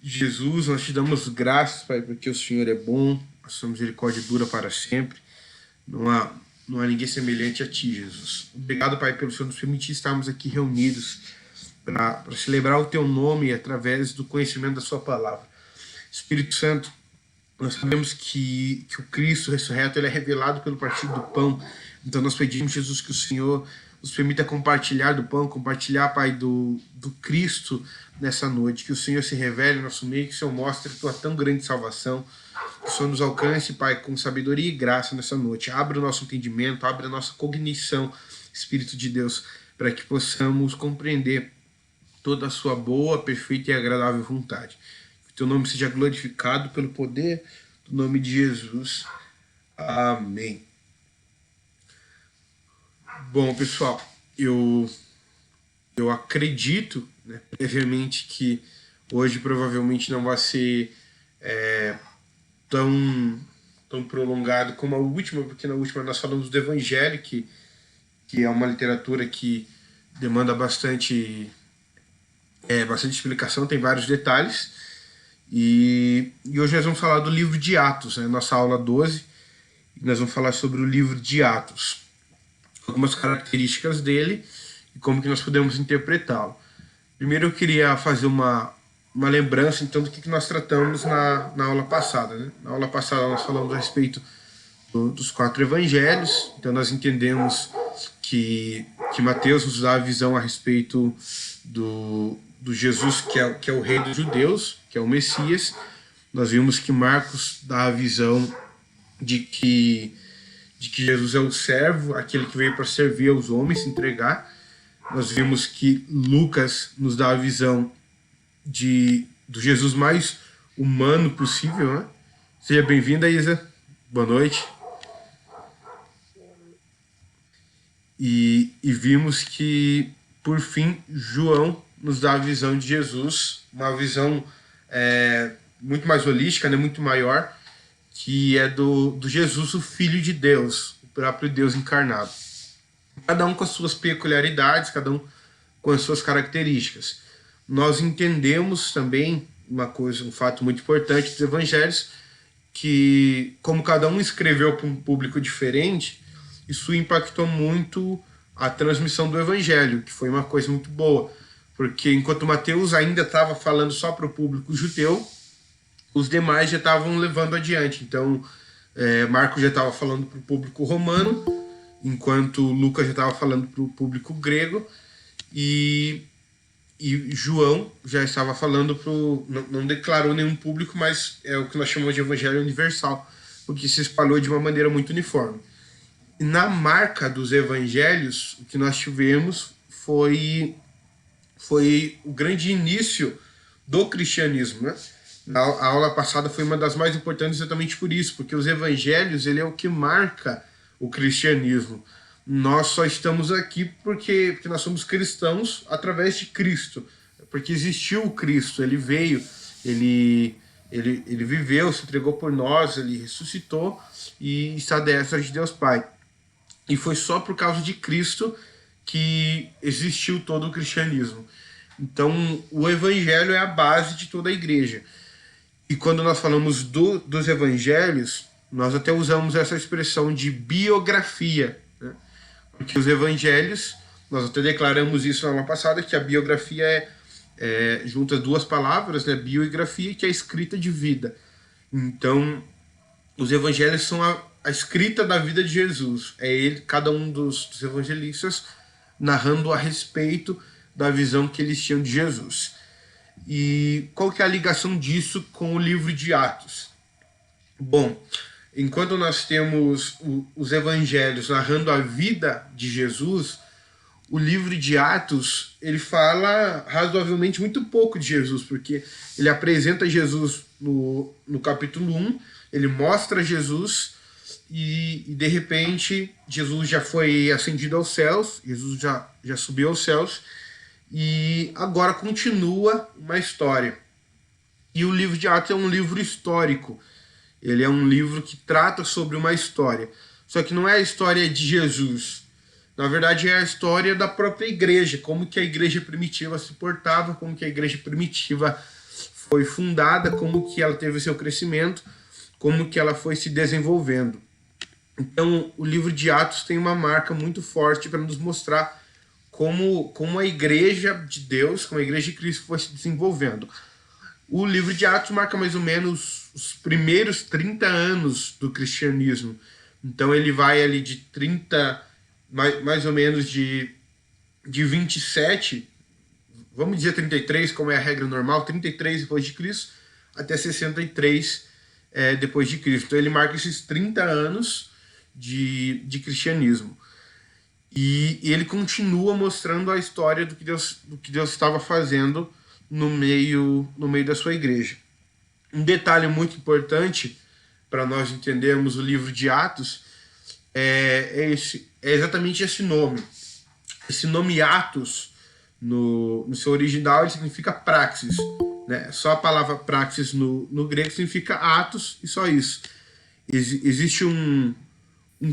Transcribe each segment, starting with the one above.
Jesus, nós te damos graças, Pai, porque o Senhor é bom, a sua misericórdia dura para sempre. Não há ninguém semelhante a ti, Jesus. Obrigado, Pai, pelo Senhor nos permitir estarmos aqui reunidos para celebrar o teu nome através do conhecimento da sua palavra. Espírito Santo, nós sabemos que o Cristo ressurreto ele é revelado pelo partir do pão. Então nós pedimos, Jesus, que o Senhor nos permita compartilhar do pão, compartilhar, Pai, do Cristo nessa noite. Que o Senhor se revele no nosso meio, que o Senhor mostre a tua tão grande salvação. Que o Senhor nos alcance, Pai, com sabedoria e graça nessa noite. Abra o nosso entendimento, abra a nossa cognição, Espírito de Deus, para que possamos compreender toda a sua boa, perfeita e agradável vontade. Que o teu nome seja glorificado pelo poder do nome de Jesus. Amém. Bom, pessoal, eu acredito, né, previamente, que hoje provavelmente não vai ser tão prolongado como a última, porque na última nós falamos do Evangelho, que é uma literatura que demanda bastante explicação, tem vários detalhes. E hoje nós vamos falar do livro de Atos, né, nossa aula 12, e nós vamos falar sobre o livro de Atos, algumas características dele e como que nós podemos interpretá-lo. Primeiro eu queria fazer uma lembrança então do que nós tratamos na aula passada, né? Na aula passada nós falamos a respeito dos 4 evangelhos. Então nós entendemos que Mateus nos dá a visão a respeito do Jesus que é o rei dos judeus, que é o Messias. Nós vimos que Marcos dá a visão de que Jesus é o servo, aquele que veio para servir aos homens, se entregar. Nós vimos que Lucas nos dá a visão do Jesus mais humano possível, né? Seja bem-vinda, Isa. Boa noite. E vimos que, por fim, João nos dá a visão de Jesus, uma visão muito mais holística, né? Muito maior, que é do Jesus, o Filho de Deus, o próprio Deus encarnado. Cada um com as suas peculiaridades, cada um com as suas características. Nós entendemos também um fato muito importante dos evangelhos, que como cada um escreveu para um público diferente, isso impactou muito a transmissão do evangelho, que foi uma coisa muito boa, porque enquanto Mateus ainda estava falando só para o público judeu, os demais já estavam levando adiante. Então, Marcos já estava falando para o público romano, enquanto Lucas já estava falando para o público grego, e João já estava falando não declarou nenhum público, mas é o que nós chamamos de evangelho universal, porque se espalhou de uma maneira muito uniforme. E na marca dos evangelhos, o que nós tivemos foi o grande início do cristianismo, né? A aula passada foi uma das mais importantes exatamente por isso, porque os evangelhos ele é o que marca o cristianismo. Nós só estamos aqui porque nós somos cristãos através de Cristo, porque existiu o Cristo, ele veio, ele viveu, se entregou por nós, ele ressuscitou e está à destra de Deus Pai. E foi só por causa de Cristo que existiu todo o cristianismo. Então o evangelho é a base de toda a igreja. E quando nós falamos dos evangelhos, nós até usamos essa expressão de biografia, né? Porque os evangelhos, nós até declaramos isso na aula passada, que a biografia junta 2 palavras, né? Biografia, que é a escrita de vida. Então, os evangelhos são a escrita da vida de Jesus. É ele, cada um dos evangelistas, narrando a respeito da visão que eles tinham de Jesus. E qual que é a ligação disso com o livro de Atos? Bom, enquanto nós temos os evangelhos narrando a vida de Jesus, o livro de Atos ele fala razoavelmente muito pouco de Jesus, porque ele apresenta Jesus no capítulo 1, ele mostra Jesus e de repente Jesus já foi ascendido aos céus, Jesus já subiu aos céus, e agora continua uma história. E o livro de Atos é um livro histórico. Ele é um livro que trata sobre uma história. Só que não é a história de Jesus. Na verdade, é a história da própria igreja. Como que a igreja primitiva se portava, como que a igreja primitiva foi fundada, como que ela teve seu crescimento, como que ela foi se desenvolvendo. Então, o livro de Atos tem uma marca muito forte para nos mostrar como a igreja de Deus, como a igreja de Cristo foi se desenvolvendo. O livro de Atos marca mais ou menos os primeiros 30 anos do cristianismo. Então ele vai ali de 30, mais ou menos de 27, vamos dizer 33, como é a regra normal, 33 depois de Cristo, até 63 depois de Cristo. Então ele marca esses 30 anos de cristianismo. E ele continua mostrando a história do que Deus estava fazendo no meio da sua igreja. Um detalhe muito importante para nós entendermos o livro de Atos é exatamente esse nome. Esse nome Atos, no seu original, ele significa praxis. Né? Só a palavra praxis no grego significa atos e só isso. Existe um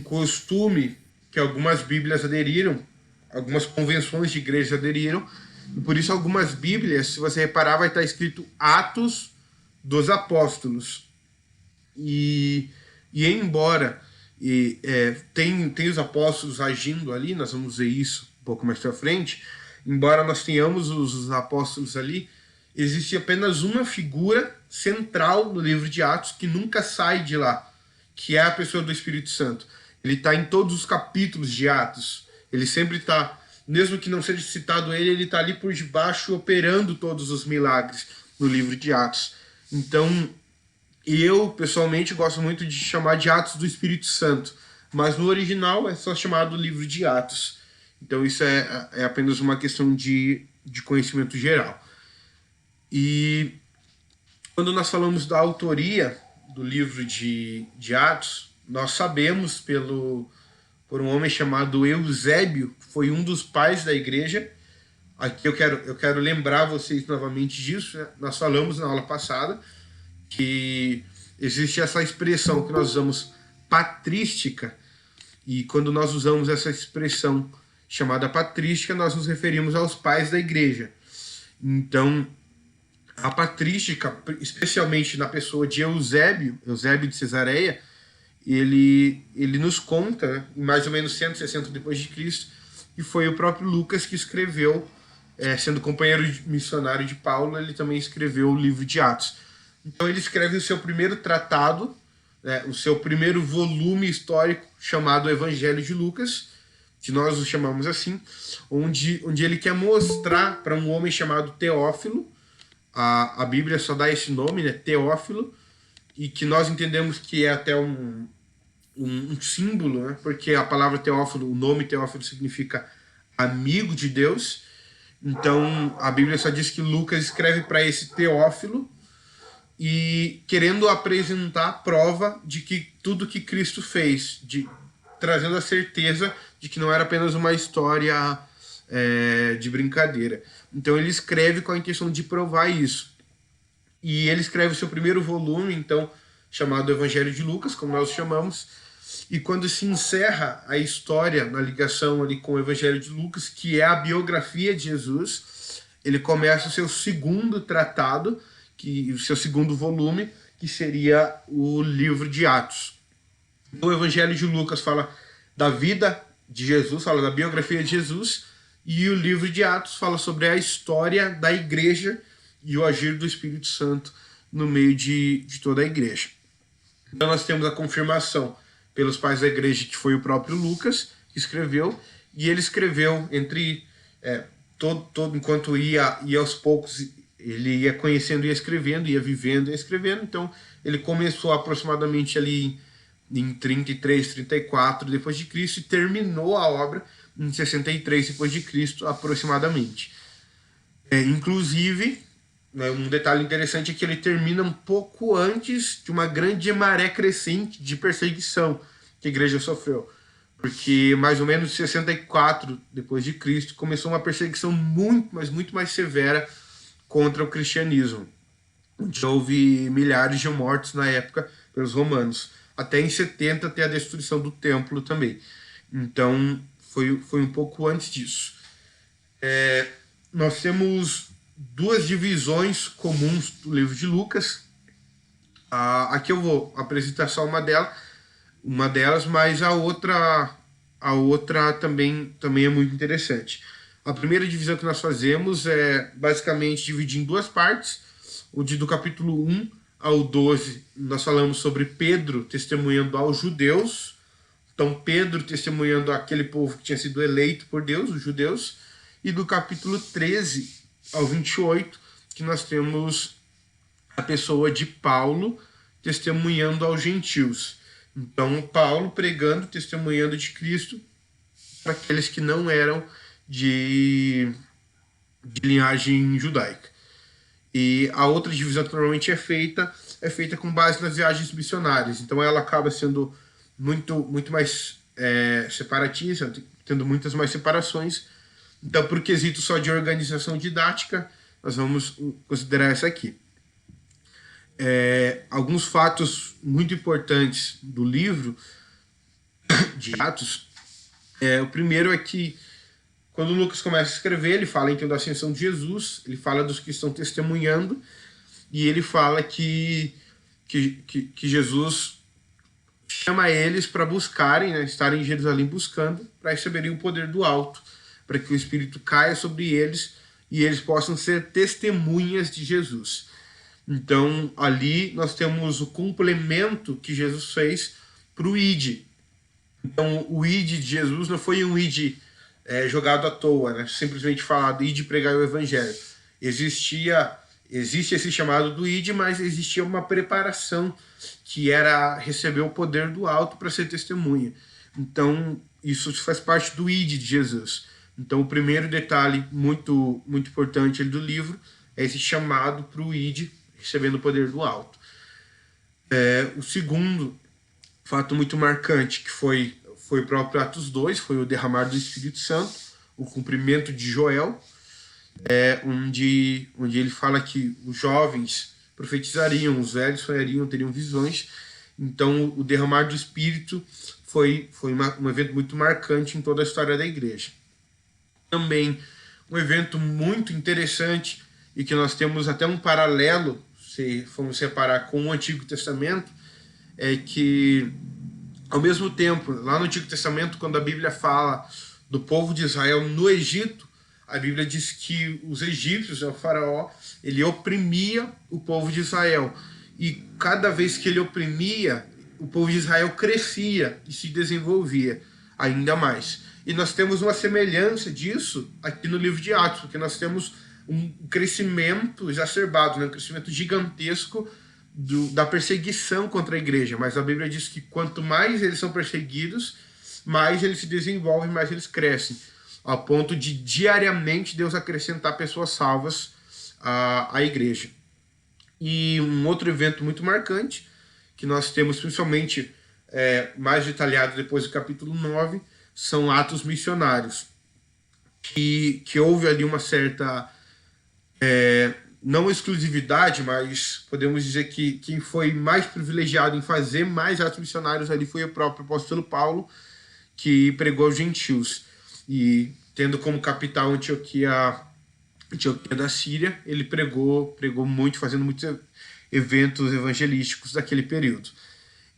costume que algumas Bíblias aderiram, algumas convenções de igrejas aderiram, e por isso algumas Bíblias, se você reparar, vai estar escrito Atos dos Apóstolos. E embora tem os apóstolos agindo ali, nós vamos ver isso um pouco mais para frente, embora nós tenhamos os apóstolos ali, existe apenas uma figura central no livro de Atos que nunca sai de lá, que é a pessoa do Espírito Santo. Ele está em todos os capítulos de Atos. Ele sempre está, mesmo que não seja citado ele está ali por debaixo operando todos os milagres no livro de Atos. Então, eu pessoalmente gosto muito de chamar de Atos do Espírito Santo, mas no original é só chamado livro de Atos. Então isso é apenas uma questão de conhecimento geral. E quando nós falamos da autoria do livro de Atos, nós sabemos por um homem chamado Eusébio, que foi um dos pais da igreja. Aqui eu quero lembrar vocês novamente disso, né? Nós falamos na aula passada que existe essa expressão que nós usamos patrística, e quando nós usamos essa expressão chamada patrística, nós nos referimos aos pais da igreja. Então, a patrística, especialmente na pessoa de Eusébio de Cesareia, ele nos conta, né, em mais ou menos 160 depois de Cristo, e foi o próprio Lucas que escreveu, sendo companheiro missionário de Paulo, ele também escreveu o livro de Atos. Então ele escreve o seu primeiro tratado, né, o seu primeiro volume histórico, chamado Evangelho de Lucas, que nós o chamamos assim, onde ele quer mostrar para um homem chamado Teófilo, a Bíblia só dá esse nome, né, Teófilo, e que nós entendemos que é até um símbolo, né, porque a palavra Teófilo, o nome Teófilo significa amigo de Deus. Então a Bíblia só diz que Lucas escreve para esse Teófilo, e querendo apresentar a prova de que tudo que Cristo fez, trazendo a certeza de que não era apenas uma história de brincadeira. Então ele escreve com a intenção de provar isso. E ele escreve o seu primeiro volume, então, chamado Evangelho de Lucas, como nós o chamamos, e quando se encerra a história na ligação ali com o Evangelho de Lucas, que é a biografia de Jesus, ele começa o seu segundo tratado, o seu segundo volume, que seria o livro de Atos. O Evangelho de Lucas fala da vida de Jesus, fala da biografia de Jesus, e o livro de Atos fala sobre a história da igreja e o agir do Espírito Santo no meio de toda a igreja. Então nós temos a confirmação pelos pais da igreja, que foi o próprio Lucas que escreveu, e ele escreveu enquanto ia aos poucos, ele ia conhecendo, ia escrevendo, ia vivendo, ia escrevendo. Então ele começou aproximadamente ali em 33, 34 depois de Cristo, e terminou a obra em 63 depois de Cristo aproximadamente. Inclusive, né, um detalhe interessante é que ele termina um pouco antes de uma grande maré crescente de perseguição que a igreja sofreu, porque mais ou menos em 64 depois de Cristo começou uma perseguição muito mais severa contra o cristianismo, onde houve milhares de mortos na época pelos romanos, até em 70 até a destruição do templo também. Então foi um pouco antes disso. Nós temos duas divisões comuns do livro de Lucas. Aqui eu vou apresentar só uma delas, mas a outra também é muito interessante. A primeira divisão que nós fazemos é basicamente dividir em duas partes, onde do capítulo 1 ao 12 nós falamos sobre Pedro testemunhando aos judeus. Então Pedro testemunhando aquele povo que tinha sido eleito por Deus, os judeus, e do capítulo 13 ao 28 que nós temos a pessoa de Paulo testemunhando aos gentios. Então Paulo pregando, testemunhando de Cristo para aqueles que não eram de linhagem judaica. E a outra divisão que normalmente é feita com base nas viagens missionárias. Então ela acaba sendo muito mais separatista, tendo muitas mais separações. Então, por quesito só de organização didática, nós vamos considerar essa aqui. Alguns fatos muito importantes do livro de Atos. O primeiro é que quando Lucas começa a escrever, ele fala então da ascensão de Jesus, ele fala dos que estão testemunhando, e ele fala que Jesus chama eles para buscarem, né, estarem em Jerusalém buscando, para receberem o poder do alto, para que o Espírito caia sobre eles e eles possam ser testemunhas de Jesus. Então, ali nós temos o complemento que Jesus fez para o ID. Então, o ID de Jesus não foi um ID jogado à toa, né? Simplesmente falado, ID pregar o Evangelho. Existe esse chamado do ID, mas existia uma preparação que era receber o poder do alto para ser testemunha. Então, isso faz parte do ID de Jesus. Então, o primeiro detalhe muito importante do livro é esse chamado para o ID, recebendo o poder do alto. O segundo fato muito marcante, que foi o próprio Atos 2, foi o derramar do Espírito Santo, o cumprimento de Joel, onde ele fala que os jovens profetizariam, os velhos sonhariam, teriam visões. Então, o derramar do Espírito foi um evento muito marcante em toda a história da igreja. Também um evento muito interessante e que nós temos até um paralelo, se formos separar com o Antigo Testamento, é que, ao mesmo tempo, lá no Antigo Testamento, quando a Bíblia fala do povo de Israel no Egito, a Bíblia diz que os egípcios, o faraó, ele oprimia o povo de Israel. E cada vez que ele oprimia, o povo de Israel crescia e se desenvolvia ainda mais. E nós temos uma semelhança disso aqui no livro de Atos, porque nós temos um crescimento exacerbado, né? Um crescimento gigantesco da perseguição contra a igreja. Mas a Bíblia diz que quanto mais eles são perseguidos, mais eles se desenvolvem, mais eles crescem, ao ponto de diariamente Deus acrescentar pessoas salvas à igreja. E um outro evento muito marcante, que nós temos principalmente mais detalhado depois do capítulo 9, são atos missionários, que houve ali uma certa, não exclusividade, mas podemos dizer que quem foi mais privilegiado em fazer mais atos missionários ali foi o próprio apóstolo Paulo, que pregou aos gentios. E tendo como capital Antioquia da Síria, ele pregou muito, fazendo muitos eventos evangelísticos daquele período.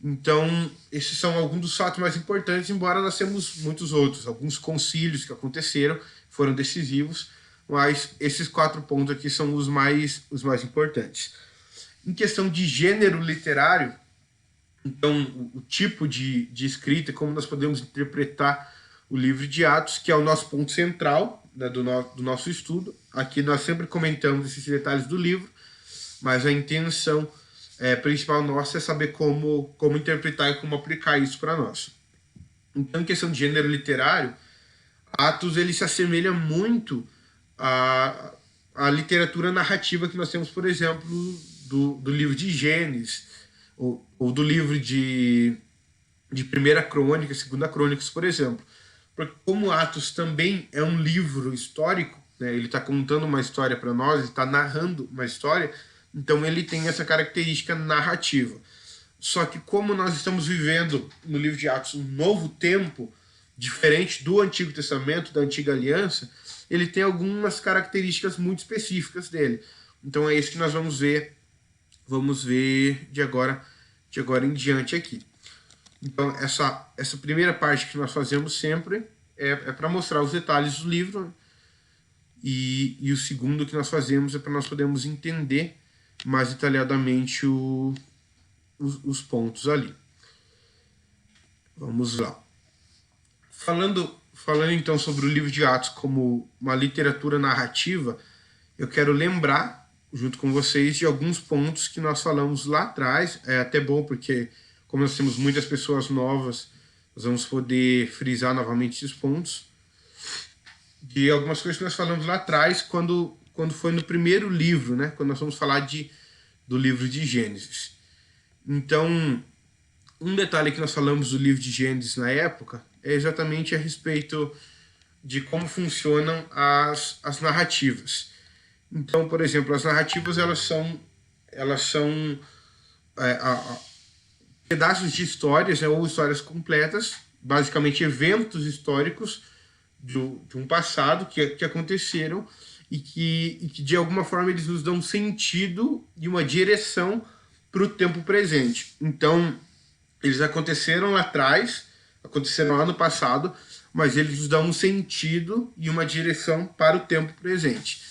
Então, esses são alguns dos fatos mais importantes, embora nós temos muitos outros. Alguns concílios que aconteceram, foram decisivos, mas esses 4 pontos aqui são os mais importantes. Em questão de gênero literário, então, o tipo de escrita, como nós podemos interpretar o livro de Atos, que é o nosso ponto central, né, do nosso estudo. Aqui nós sempre comentamos esses detalhes do livro, mas a intenção principal nossa é saber como interpretar e como aplicar isso para nós. Então, em questão de gênero literário, Atos ele se assemelha muito à literatura narrativa que nós temos, por exemplo, do livro de Gênesis, ou do livro de 1ª Crônica, 2ª Crônicas, por exemplo. Porque como Atos também é um livro histórico, né, ele está contando uma história para nós, ele está narrando uma história, então ele tem essa característica narrativa. Só que como nós estamos vivendo no livro de Atos um novo tempo, diferente do Antigo Testamento, da Antiga Aliança, ele tem algumas características muito específicas dele. Então é isso que nós vamos ver de agora em diante aqui. Então essa primeira parte que nós fazemos sempre é para mostrar os detalhes do livro, e o segundo que nós fazemos é para nós podermos entender mais detalhadamente os pontos ali. Vamos lá. Falando então sobre o livro de Atos como uma literatura narrativa, eu quero lembrar, junto com vocês, de alguns pontos que nós falamos lá atrás. É até bom porque, como nós temos muitas pessoas novas, nós vamos poder frisar novamente esses pontos. De algumas coisas que nós falamos lá atrás, quando foi no primeiro livro, né? Quando nós vamos falar do livro de Gênesis. Então, um detalhe que nós falamos do livro de Gênesis na época é exatamente a respeito de como funcionam as narrativas. Então, por exemplo, as narrativas elas são pedaços de histórias, né, ou histórias completas, basicamente eventos históricos de um passado que aconteceram e que de alguma forma eles nos dão sentido e uma direção para o tempo presente. Então, eles aconteceram lá atrás, aconteceram lá no passado, mas eles nos dão um sentido e uma direção para o tempo presente.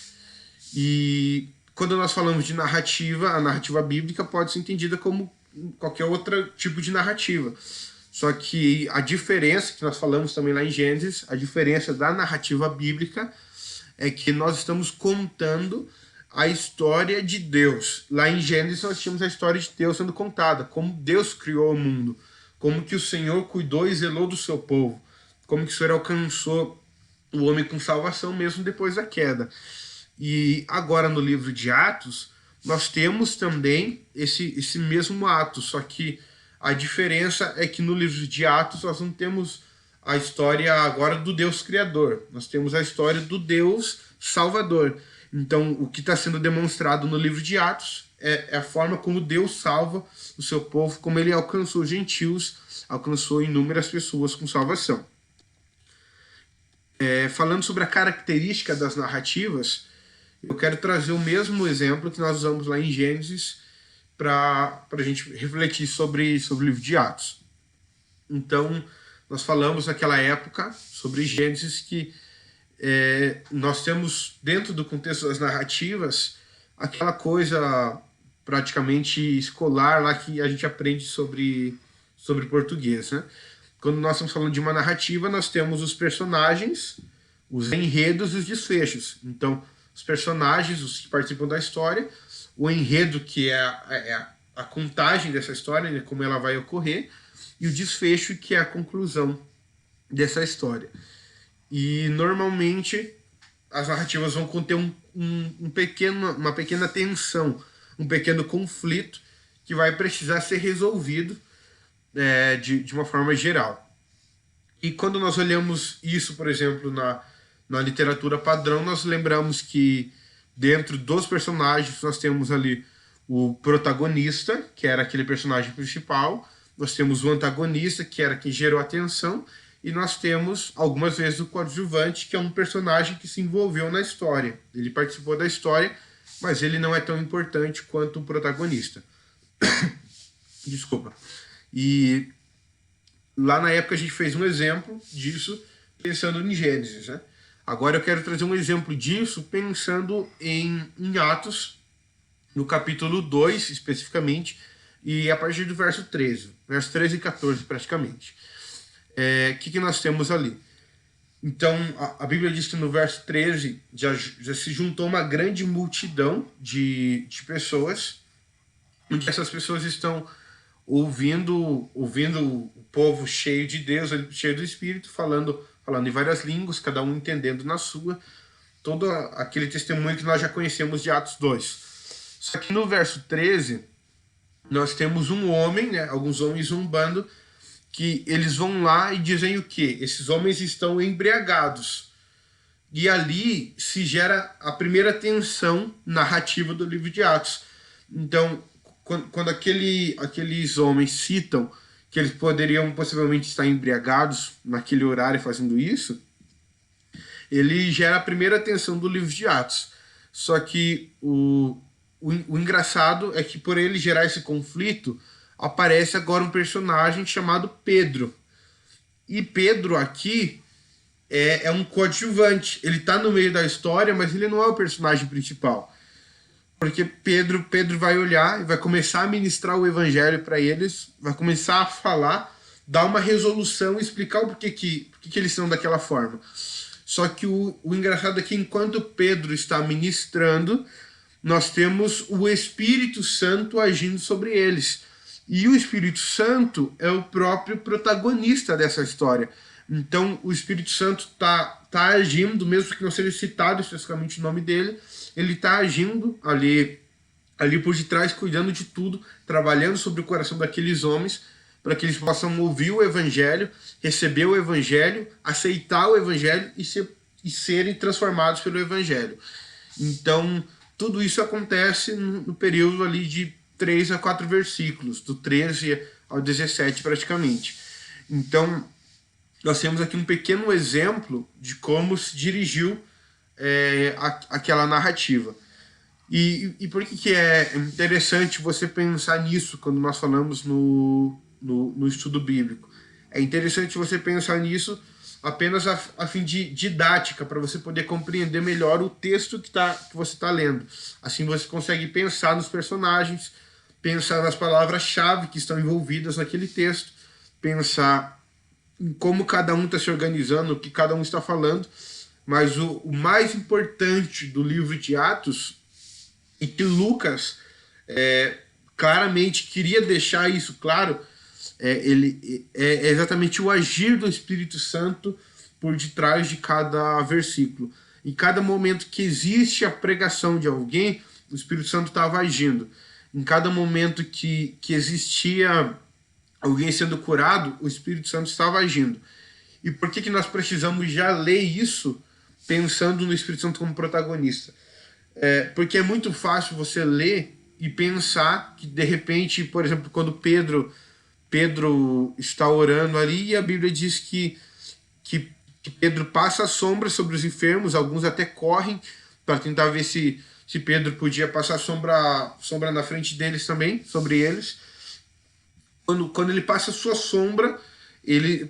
E quando nós falamos de narrativa, a narrativa bíblica pode ser entendida como qualquer outro tipo de narrativa. Só que a diferença, que nós falamos também lá em Gênesis, a diferença da narrativa bíblica é que nós estamos contando a história de Deus. Lá em Gênesis nós tínhamos a história de Deus sendo contada, como Deus criou o mundo, como que o Senhor cuidou e zelou do seu povo, como que o Senhor alcançou o homem com salvação mesmo depois da queda. E agora no livro de Atos, nós temos também esse mesmo ato, só que a diferença é que no livro de Atos nós não temos a história agora do Deus Criador, nós temos a história do Deus Salvador. Então o que está sendo demonstrado no livro de Atos é a forma como Deus salva o seu povo, como ele alcançou gentios, alcançou inúmeras pessoas com salvação. Falando sobre a característica das narrativas, eu quero trazer o mesmo exemplo que nós usamos lá em Gênesis para a gente refletir sobre o livro de Atos. Então, nós falamos naquela época sobre Gênesis que nós temos dentro do contexto das narrativas aquela coisa praticamente escolar lá que a gente aprende sobre português, né? Quando nós estamos falando de uma narrativa, nós temos os personagens, os enredos e os desfechos. Então, os personagens, os que participam da história, o enredo, que é a contagem dessa história, né, como ela vai ocorrer, e o desfecho, que é a conclusão dessa história. E, normalmente, as narrativas vão conter uma pequena tensão, um pequeno conflito, que vai precisar ser resolvido de uma forma geral. E quando nós olhamos isso, por exemplo, na literatura padrão, nós lembramos que dentro dos personagens nós temos ali o protagonista, que era aquele personagem principal, nós temos o antagonista, que era quem gerou a tensão, e nós temos algumas vezes o coadjuvante, que é um personagem que se envolveu na história. Ele participou da história, mas ele não é tão importante quanto o protagonista. Desculpa. E lá na época a gente fez um exemplo disso pensando em Gênesis, né? Agora eu quero trazer um exemplo disso pensando em Atos, no capítulo 2 especificamente, e a partir do verso 13 e 14 praticamente. O que nós temos ali? Então a Bíblia diz que no verso 13 já se juntou uma grande multidão de pessoas, onde essas pessoas estão ouvindo o povo cheio de Deus, cheio do Espírito, falando em várias línguas, cada um entendendo na sua, todo aquele testemunho que nós já conhecemos de Atos 2. Só que no verso 13, nós temos um homem, né, alguns homens, um bando, que eles vão lá e dizem o quê? Esses homens estão embriagados. E ali se gera a primeira tensão narrativa do livro de Atos. Então, quando aqueles homens citam que eles poderiam possivelmente estar embriagados naquele horário fazendo isso, ele gera a primeira tensão do livro de Atos. Só que o engraçado é que por ele gerar esse conflito, aparece agora um personagem chamado Pedro. E Pedro aqui é um coadjuvante. Ele está no meio da história, mas ele não é o personagem principal. Porque Pedro vai olhar e vai começar a ministrar o evangelho para eles, vai começar a falar, dar uma resolução, explicar o porquê que eles são daquela forma. Só que o engraçado é que enquanto Pedro está ministrando, nós temos o Espírito Santo agindo sobre eles. E o Espírito Santo é o próprio protagonista dessa história. Então o Espírito Santo tá agindo, mesmo que não seja citado especificamente o nome dele, ele está agindo ali por detrás, cuidando de tudo, trabalhando sobre o coração daqueles homens, para que eles possam ouvir o Evangelho, receber o Evangelho, aceitar o Evangelho e serem transformados pelo Evangelho. Então, tudo isso acontece no período ali de 3 a 4 versículos, do 13 ao 17 praticamente. Então, nós temos aqui um pequeno exemplo de como se dirigiu aquela narrativa. E por que é interessante você pensar nisso quando nós falamos no estudo bíblico? É interessante você pensar nisso apenas a fim de didática, para você poder compreender melhor o texto que você está lendo. Assim você consegue pensar nos personagens, pensar nas palavras-chave que estão envolvidas naquele texto, pensar em como cada um está se organizando, o que cada um está falando. Mas o mais importante do livro de Atos, e que Lucas claramente queria deixar isso claro, é exatamente o agir do Espírito Santo por detrás de cada versículo. Em cada momento que existe a pregação de alguém, o Espírito Santo estava agindo. Em cada momento que existia alguém sendo curado, o Espírito Santo estava agindo. E por que nós precisamos já ler isso pensando no Espírito Santo como protagonista? Porque é muito fácil você ler e pensar que, de repente, por exemplo, quando Pedro está orando ali, e a Bíblia diz que Pedro passa a sombra sobre os enfermos, alguns até correm para tentar ver se Pedro podia passar sombra na frente deles também, sobre eles. Quando ele passa a sua sombra,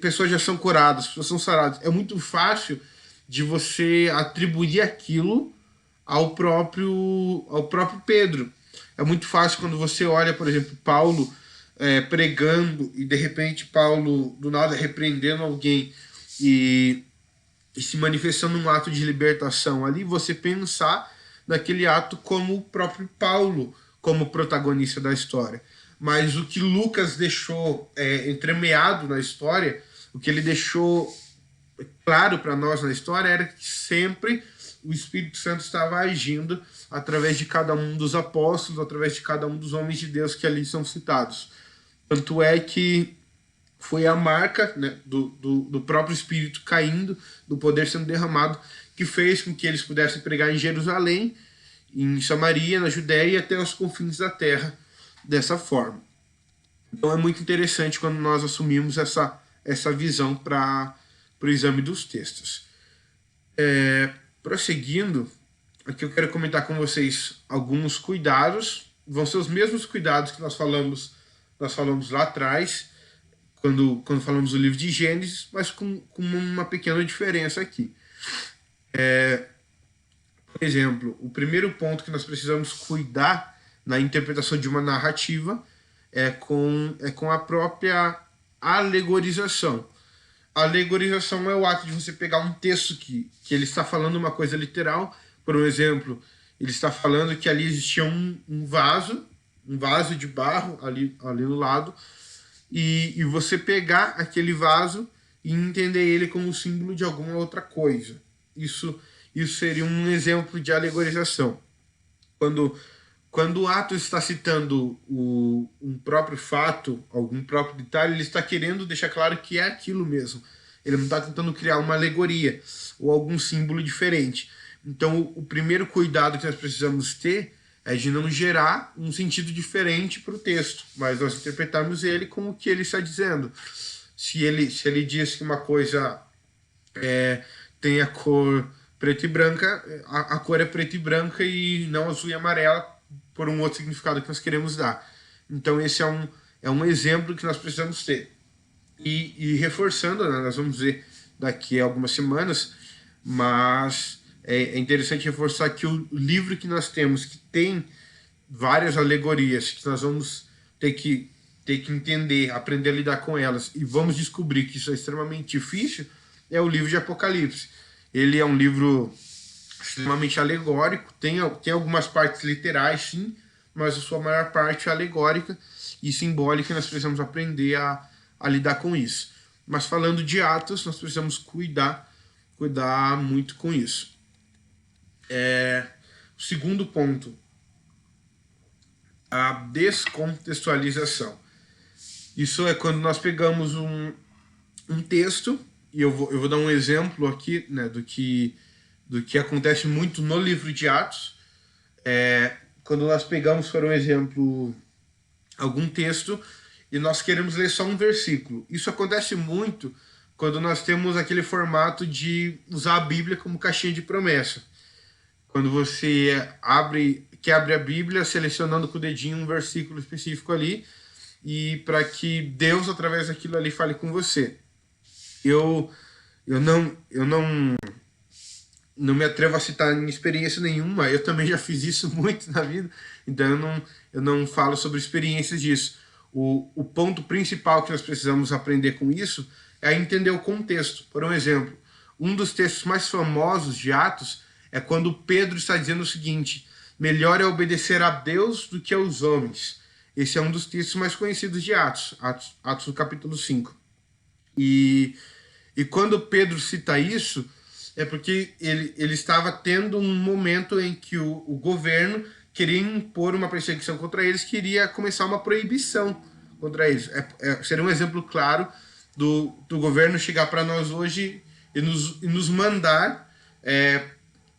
pessoas já são curadas, pessoas são saradas. É muito fácil de você atribuir aquilo ao próprio Pedro. É muito fácil quando você olha, por exemplo, Paulo pregando, e de repente Paulo do nada repreendendo alguém e se manifestando um ato de libertação ali, você pensar naquele ato como o próprio Paulo como protagonista da história. Mas o que Lucas deixou entremeado na história, o que ele deixou claro para nós na história, era que sempre o Espírito Santo estava agindo através de cada um dos apóstolos, através de cada um dos homens de Deus que ali são citados. Tanto é que foi a marca, né, do próprio Espírito caindo, do poder sendo derramado, que fez com que eles pudessem pregar em Jerusalém, em Samaria, na Judéia e até os confins da terra dessa forma. Então é muito interessante quando nós assumimos essa visão para o exame dos textos. Prosseguindo, aqui eu quero comentar com vocês alguns cuidados. Vão ser os mesmos cuidados que nós falamos lá atrás, quando falamos do livro de Gênesis, mas com uma pequena diferença aqui. Por exemplo, o primeiro ponto que nós precisamos cuidar na interpretação de uma narrativa é com a própria alegorização. A alegorização é o ato de você pegar um texto que ele está falando uma coisa literal. Por exemplo, ele está falando que ali existia um vaso de barro ali no lado, e você pegar aquele vaso e entender ele como símbolo de alguma outra coisa. Isso seria um exemplo de alegorização. Quando o ato está citando um próprio fato, algum próprio detalhe, ele está querendo deixar claro que é aquilo mesmo. Ele não está tentando criar uma alegoria ou algum símbolo diferente. Então, o primeiro cuidado que nós precisamos ter é de não gerar um sentido diferente para o texto, mas nós interpretarmos ele como o que ele está dizendo. Se ele diz que uma coisa tem a cor preta e branca, a cor é preta e branca e não azul e amarela por um outro significado que nós queremos dar. Então esse é um exemplo que nós precisamos ter. E reforçando, né, nós vamos ver daqui a algumas semanas, mas é interessante reforçar que o livro que nós temos, que tem várias alegorias, que nós vamos ter que entender, aprender a lidar com elas, e vamos descobrir que isso é extremamente difícil, é o livro de Apocalipse. Ele é um livro extremamente alegórico, tem algumas partes literais, sim, mas a sua maior parte é alegórica e simbólica, e nós precisamos aprender a lidar com isso. Mas falando de Atos, nós precisamos cuidar muito com isso. O segundo ponto, a descontextualização. Isso é quando nós pegamos um texto, e eu vou dar um exemplo aqui, né, do que acontece muito no livro de Atos. Quando nós pegamos, por um exemplo, algum texto e nós queremos ler só um versículo. Isso acontece muito quando nós temos aquele formato de usar a Bíblia como caixinha de promessa. Quando você quer abrir a Bíblia selecionando com o dedinho um versículo específico ali, e para que Deus, através daquilo ali, fale com você. Eu não me atrevo a citar em experiência nenhuma, eu também já fiz isso muito na vida, então eu não falo sobre experiências disso. O ponto principal que nós precisamos aprender com isso é entender o contexto. Por um exemplo, um dos textos mais famosos de Atos é quando Pedro está dizendo o seguinte: melhor é obedecer a Deus do que aos homens. Esse é um dos textos mais conhecidos de Atos no capítulo 5. E quando Pedro cita isso, é porque ele estava tendo um momento em que o governo queria impor uma perseguição contra eles, queria começar uma proibição contra eles. Seria um exemplo claro do governo chegar para nós hoje e nos mandar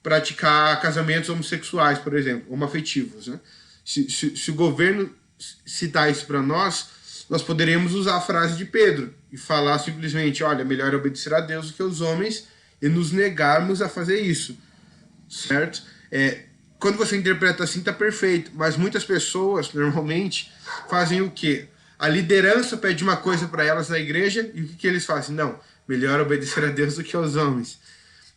praticar casamentos homossexuais, por exemplo, homoafetivos, né? Se o governo citar isso para nós poderíamos usar a frase de Pedro e falar simplesmente: olha, melhor obedecer a Deus do que aos homens, e nos negarmos a fazer isso, certo? Quando você interpreta assim, tá perfeito, mas muitas pessoas, normalmente, fazem o quê? A liderança pede uma coisa para elas na igreja, e o que eles fazem? Não, melhor obedecer a Deus do que aos homens.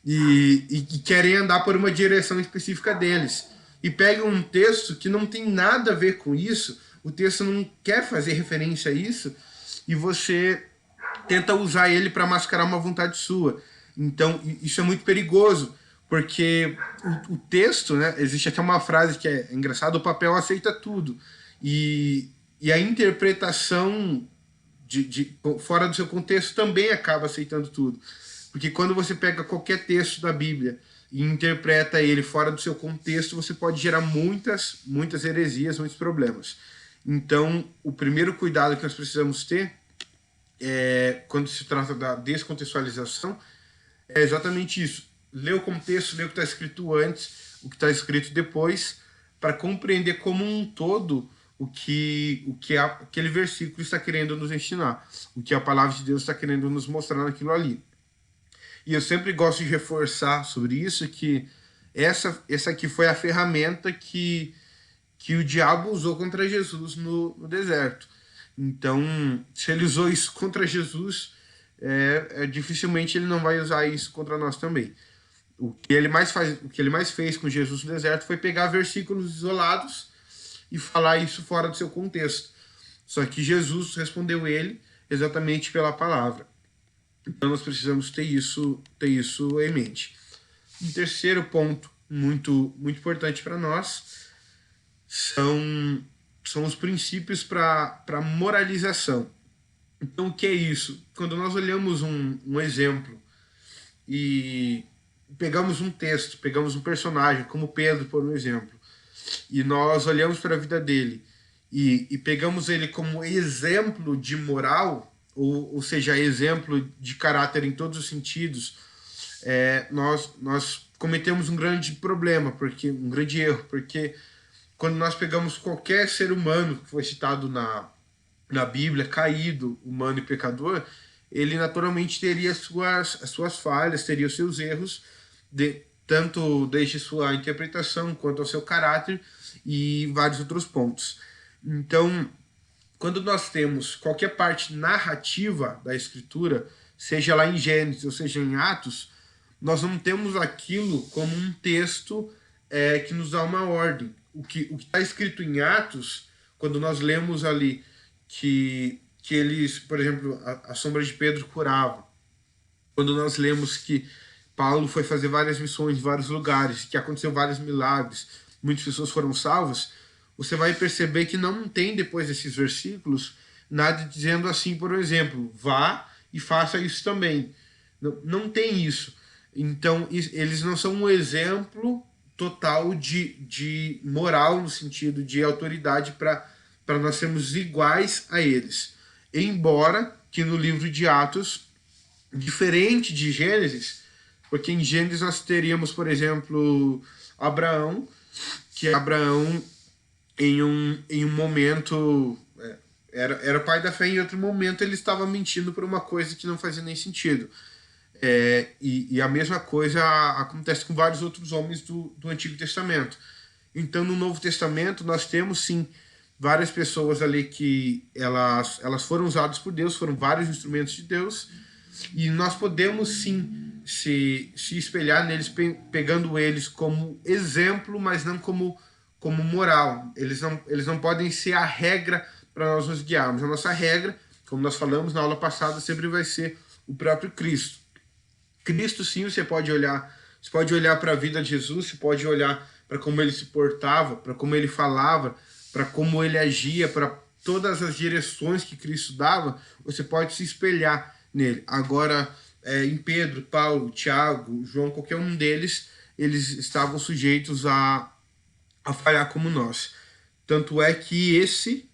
E querem andar por uma direção específica deles. E pegam um texto que não tem nada a ver com isso, o texto não quer fazer referência a isso, e você tenta usar ele para mascarar uma vontade sua. Então, isso é muito perigoso, porque o texto, né, existe até uma frase que é engraçada: o papel aceita tudo. E a interpretação fora do seu contexto também acaba aceitando tudo. Porque quando você pega qualquer texto da Bíblia e interpreta ele fora do seu contexto, você pode gerar muitas heresias, muitos problemas. Então, o primeiro cuidado que nós precisamos ter quando se trata da descontextualização é exatamente isso: ler o contexto, ler o que está escrito antes, o que está escrito depois, para compreender como um todo o que aquele versículo está querendo nos ensinar, o que a palavra de Deus está querendo nos mostrar naquilo ali. E eu sempre gosto de reforçar sobre isso que essa aqui foi a ferramenta que o diabo usou contra Jesus no deserto. Então, se ele usou isso contra Jesus, dificilmente ele não vai usar isso contra nós também. O que ele mais fez com Jesus no deserto foi pegar versículos isolados e falar isso fora do seu contexto. Só que Jesus respondeu ele exatamente pela palavra. Então nós precisamos ter isso em mente. Um terceiro ponto muito importante para nós são os princípios para moralização. Então, o que é isso? Quando nós olhamos um exemplo e pegamos um texto, pegamos um personagem, como Pedro, por um exemplo, e nós olhamos para a vida dele e pegamos ele como exemplo de moral, ou seja, exemplo de caráter em todos os sentidos, nós cometemos um grande problema, um grande erro, porque quando nós pegamos qualquer ser humano que foi citado na Bíblia, caído, humano e pecador, ele naturalmente teria as suas falhas, teria os seus erros, tanto desde sua interpretação quanto ao seu caráter e vários outros pontos. Então, quando nós temos qualquer parte narrativa da Escritura, seja lá em Gênesis ou seja em Atos, nós não temos aquilo como um texto que nos dá uma ordem. O que está escrito em Atos, quando nós lemos ali que eles, por exemplo, a sombra de Pedro curava, quando nós lemos que Paulo foi fazer várias missões em vários lugares, que aconteceu vários milagres, muitas pessoas foram salvas, você vai perceber que não tem depois desses versículos nada dizendo assim, por exemplo, vá e faça isso também. Não tem isso. Então, eles não são um exemplo total de moral, no sentido de autoridade para nós sermos iguais a eles. Embora que no livro de Atos, diferente de Gênesis, porque em Gênesis nós teríamos, por exemplo, Abraão, que Abraão em um momento era pai da fé, em outro momento ele estava mentindo por uma coisa que não fazia nem sentido. E a mesma coisa acontece com vários outros homens do Antigo Testamento. Então, no Novo Testamento, nós temos, sim, várias pessoas ali que elas foram usadas por Deus, foram vários instrumentos de Deus, e nós podemos, sim, se espelhar neles, pegando eles como exemplo, mas não como moral. Eles não podem ser a regra para nós nos guiarmos. A nossa regra, como nós falamos na aula passada, sempre vai ser o próprio Cristo. Cristo, sim, você pode olhar para a vida de Jesus, você pode olhar para como ele se portava, para como ele falava, para como ele agia, para todas as direções que Cristo dava, você pode se espelhar nele. Agora, em Pedro, Paulo, Tiago, João, qualquer um deles, eles estavam sujeitos a falhar como nós. Tanto é que esse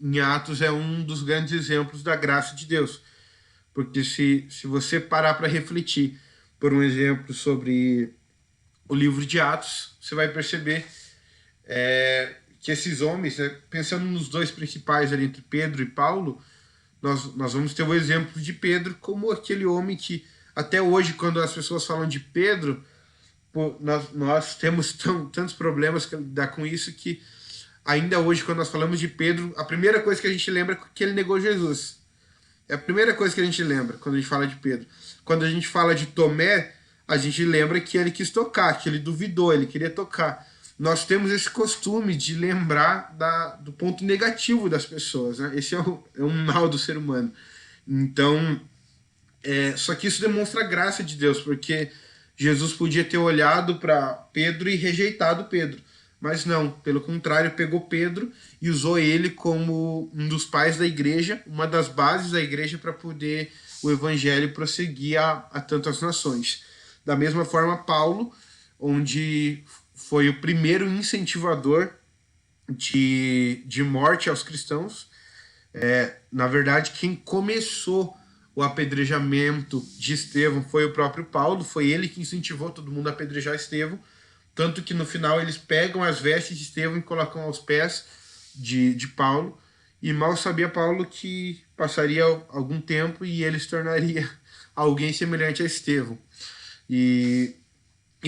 em Atos é um dos grandes exemplos da graça de Deus. Porque se você parar para refletir, por um exemplo, sobre o livro de Atos, você vai perceber que esses homens, pensando nos dois principais ali, entre Pedro e Paulo, nós vamos ter o exemplo de Pedro como aquele homem que, até hoje, quando as pessoas falam de Pedro, nós temos tantos problemas que lidar com isso, que ainda hoje, quando nós falamos de Pedro, a primeira coisa que a gente lembra é que ele negou Jesus. É a primeira coisa que a gente lembra quando a gente fala de Pedro. Quando a gente fala de Tomé, a gente lembra que ele quis tocar, que ele duvidou, ele queria tocar. Nós temos esse costume de lembrar do ponto negativo das pessoas, né? Esse é um mal do ser humano. Então, só que isso demonstra a graça de Deus, porque Jesus podia ter olhado para Pedro e rejeitado Pedro. Mas não, pelo contrário, pegou Pedro e usou ele como um dos pais da igreja, uma das bases da igreja para poder o evangelho prosseguir a tantas nações. Da mesma forma, Paulo, onde foi o primeiro incentivador de morte aos cristãos. Na verdade, quem começou o apedrejamento de Estevão foi o próprio Paulo, foi ele que incentivou todo mundo a apedrejar Estevão. Tanto que no final eles pegam as vestes de Estevão e colocam aos pés de Paulo. E mal sabia Paulo que passaria algum tempo e ele se tornaria alguém semelhante a Estevão. E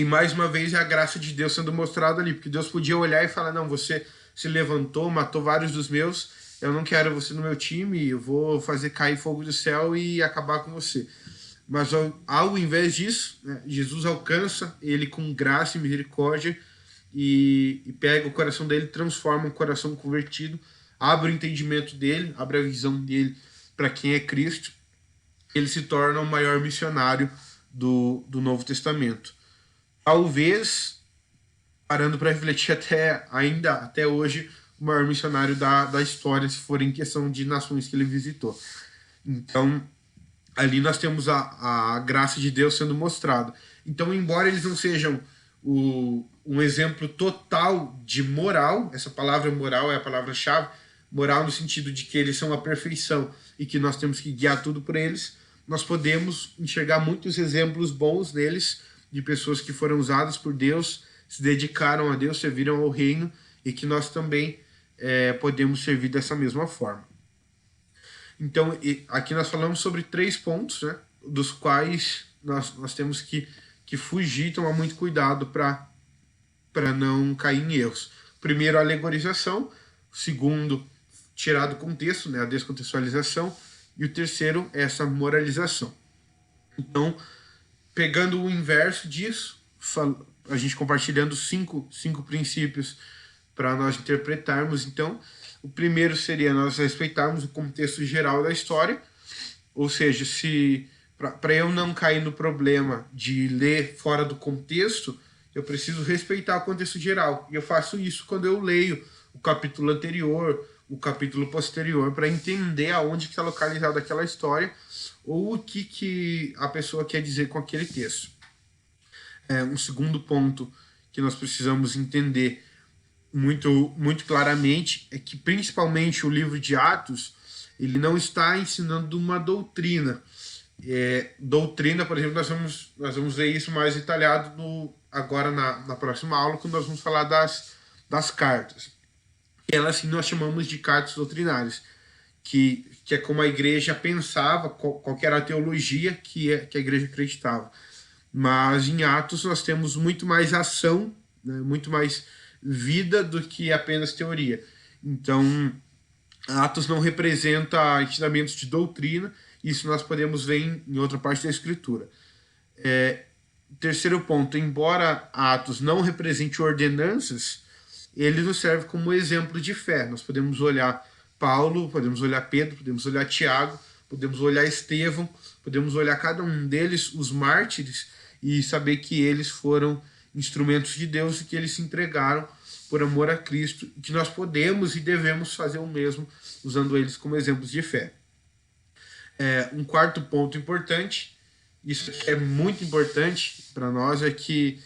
mais uma vez é a graça de Deus sendo mostrada ali. Porque Deus podia olhar e falar, não, você se levantou, matou vários dos meus, eu não quero você no meu time, eu vou fazer cair fogo do céu e acabar com você. Mas ao invés disso, Jesus alcança ele com graça e misericórdia e pega o coração dele, transforma um coração convertido, abre o entendimento dele, abre a visão dele para quem é Cristo. Ele se torna o maior missionário do Novo Testamento. Talvez, parando para refletir até hoje, o maior missionário da história, se for em questão de nações que ele visitou. Então, ali nós temos a graça de Deus sendo mostrada. Então, embora eles não sejam um exemplo total de moral, essa palavra moral é a palavra-chave, moral no sentido de que eles são a perfeição e que nós temos que guiar tudo por eles, nós podemos enxergar muitos exemplos bons neles, de pessoas que foram usadas por Deus, se dedicaram a Deus, serviram ao reino, e que nós também podemos servir dessa mesma forma. Então, aqui nós falamos sobre 3 pontos, né, dos quais nós temos que fugir e tomar muito cuidado para não cair em erros. Primeiro, a alegorização. O segundo, tirar do contexto, né, a descontextualização. E o terceiro, essa moralização. Então, pegando o inverso disso, a gente compartilhando cinco princípios para nós interpretarmos. Então, o primeiro seria nós respeitarmos o contexto geral da história, ou seja, se para eu não cair no problema de ler fora do contexto, eu preciso respeitar o contexto geral. E eu faço isso quando eu leio o capítulo anterior, o capítulo posterior, para entender aonde está localizada aquela história ou o que a pessoa quer dizer com aquele texto. Um segundo ponto que nós precisamos entender muito claramente é que, principalmente, o livro de Atos, ele não está ensinando uma doutrina. Doutrina, por exemplo, nós vamos ver isso mais detalhado agora na próxima aula, quando nós vamos falar das cartas. Elas, sim, nós chamamos de cartas doutrinárias, que é como a igreja pensava, qual era a teologia que a igreja acreditava. Mas em Atos nós temos muito mais ação, né, muito mais vida do que apenas teoria. Então, Atos não representa ensinamentos de doutrina, isso nós podemos ver em outra parte da Escritura. Terceiro ponto, embora Atos não represente ordenanças, ele nos serve como exemplo de fé. Nós podemos olhar Paulo, podemos olhar Pedro, podemos olhar Tiago, podemos olhar Estevão, podemos olhar cada um deles, os mártires, e saber que eles foram instrumentos de Deus e que eles se entregaram por amor a Cristo, e que nós podemos e devemos fazer o mesmo usando eles como exemplos de fé. Um quarto ponto importante, isso aqui é muito importante para nós, é que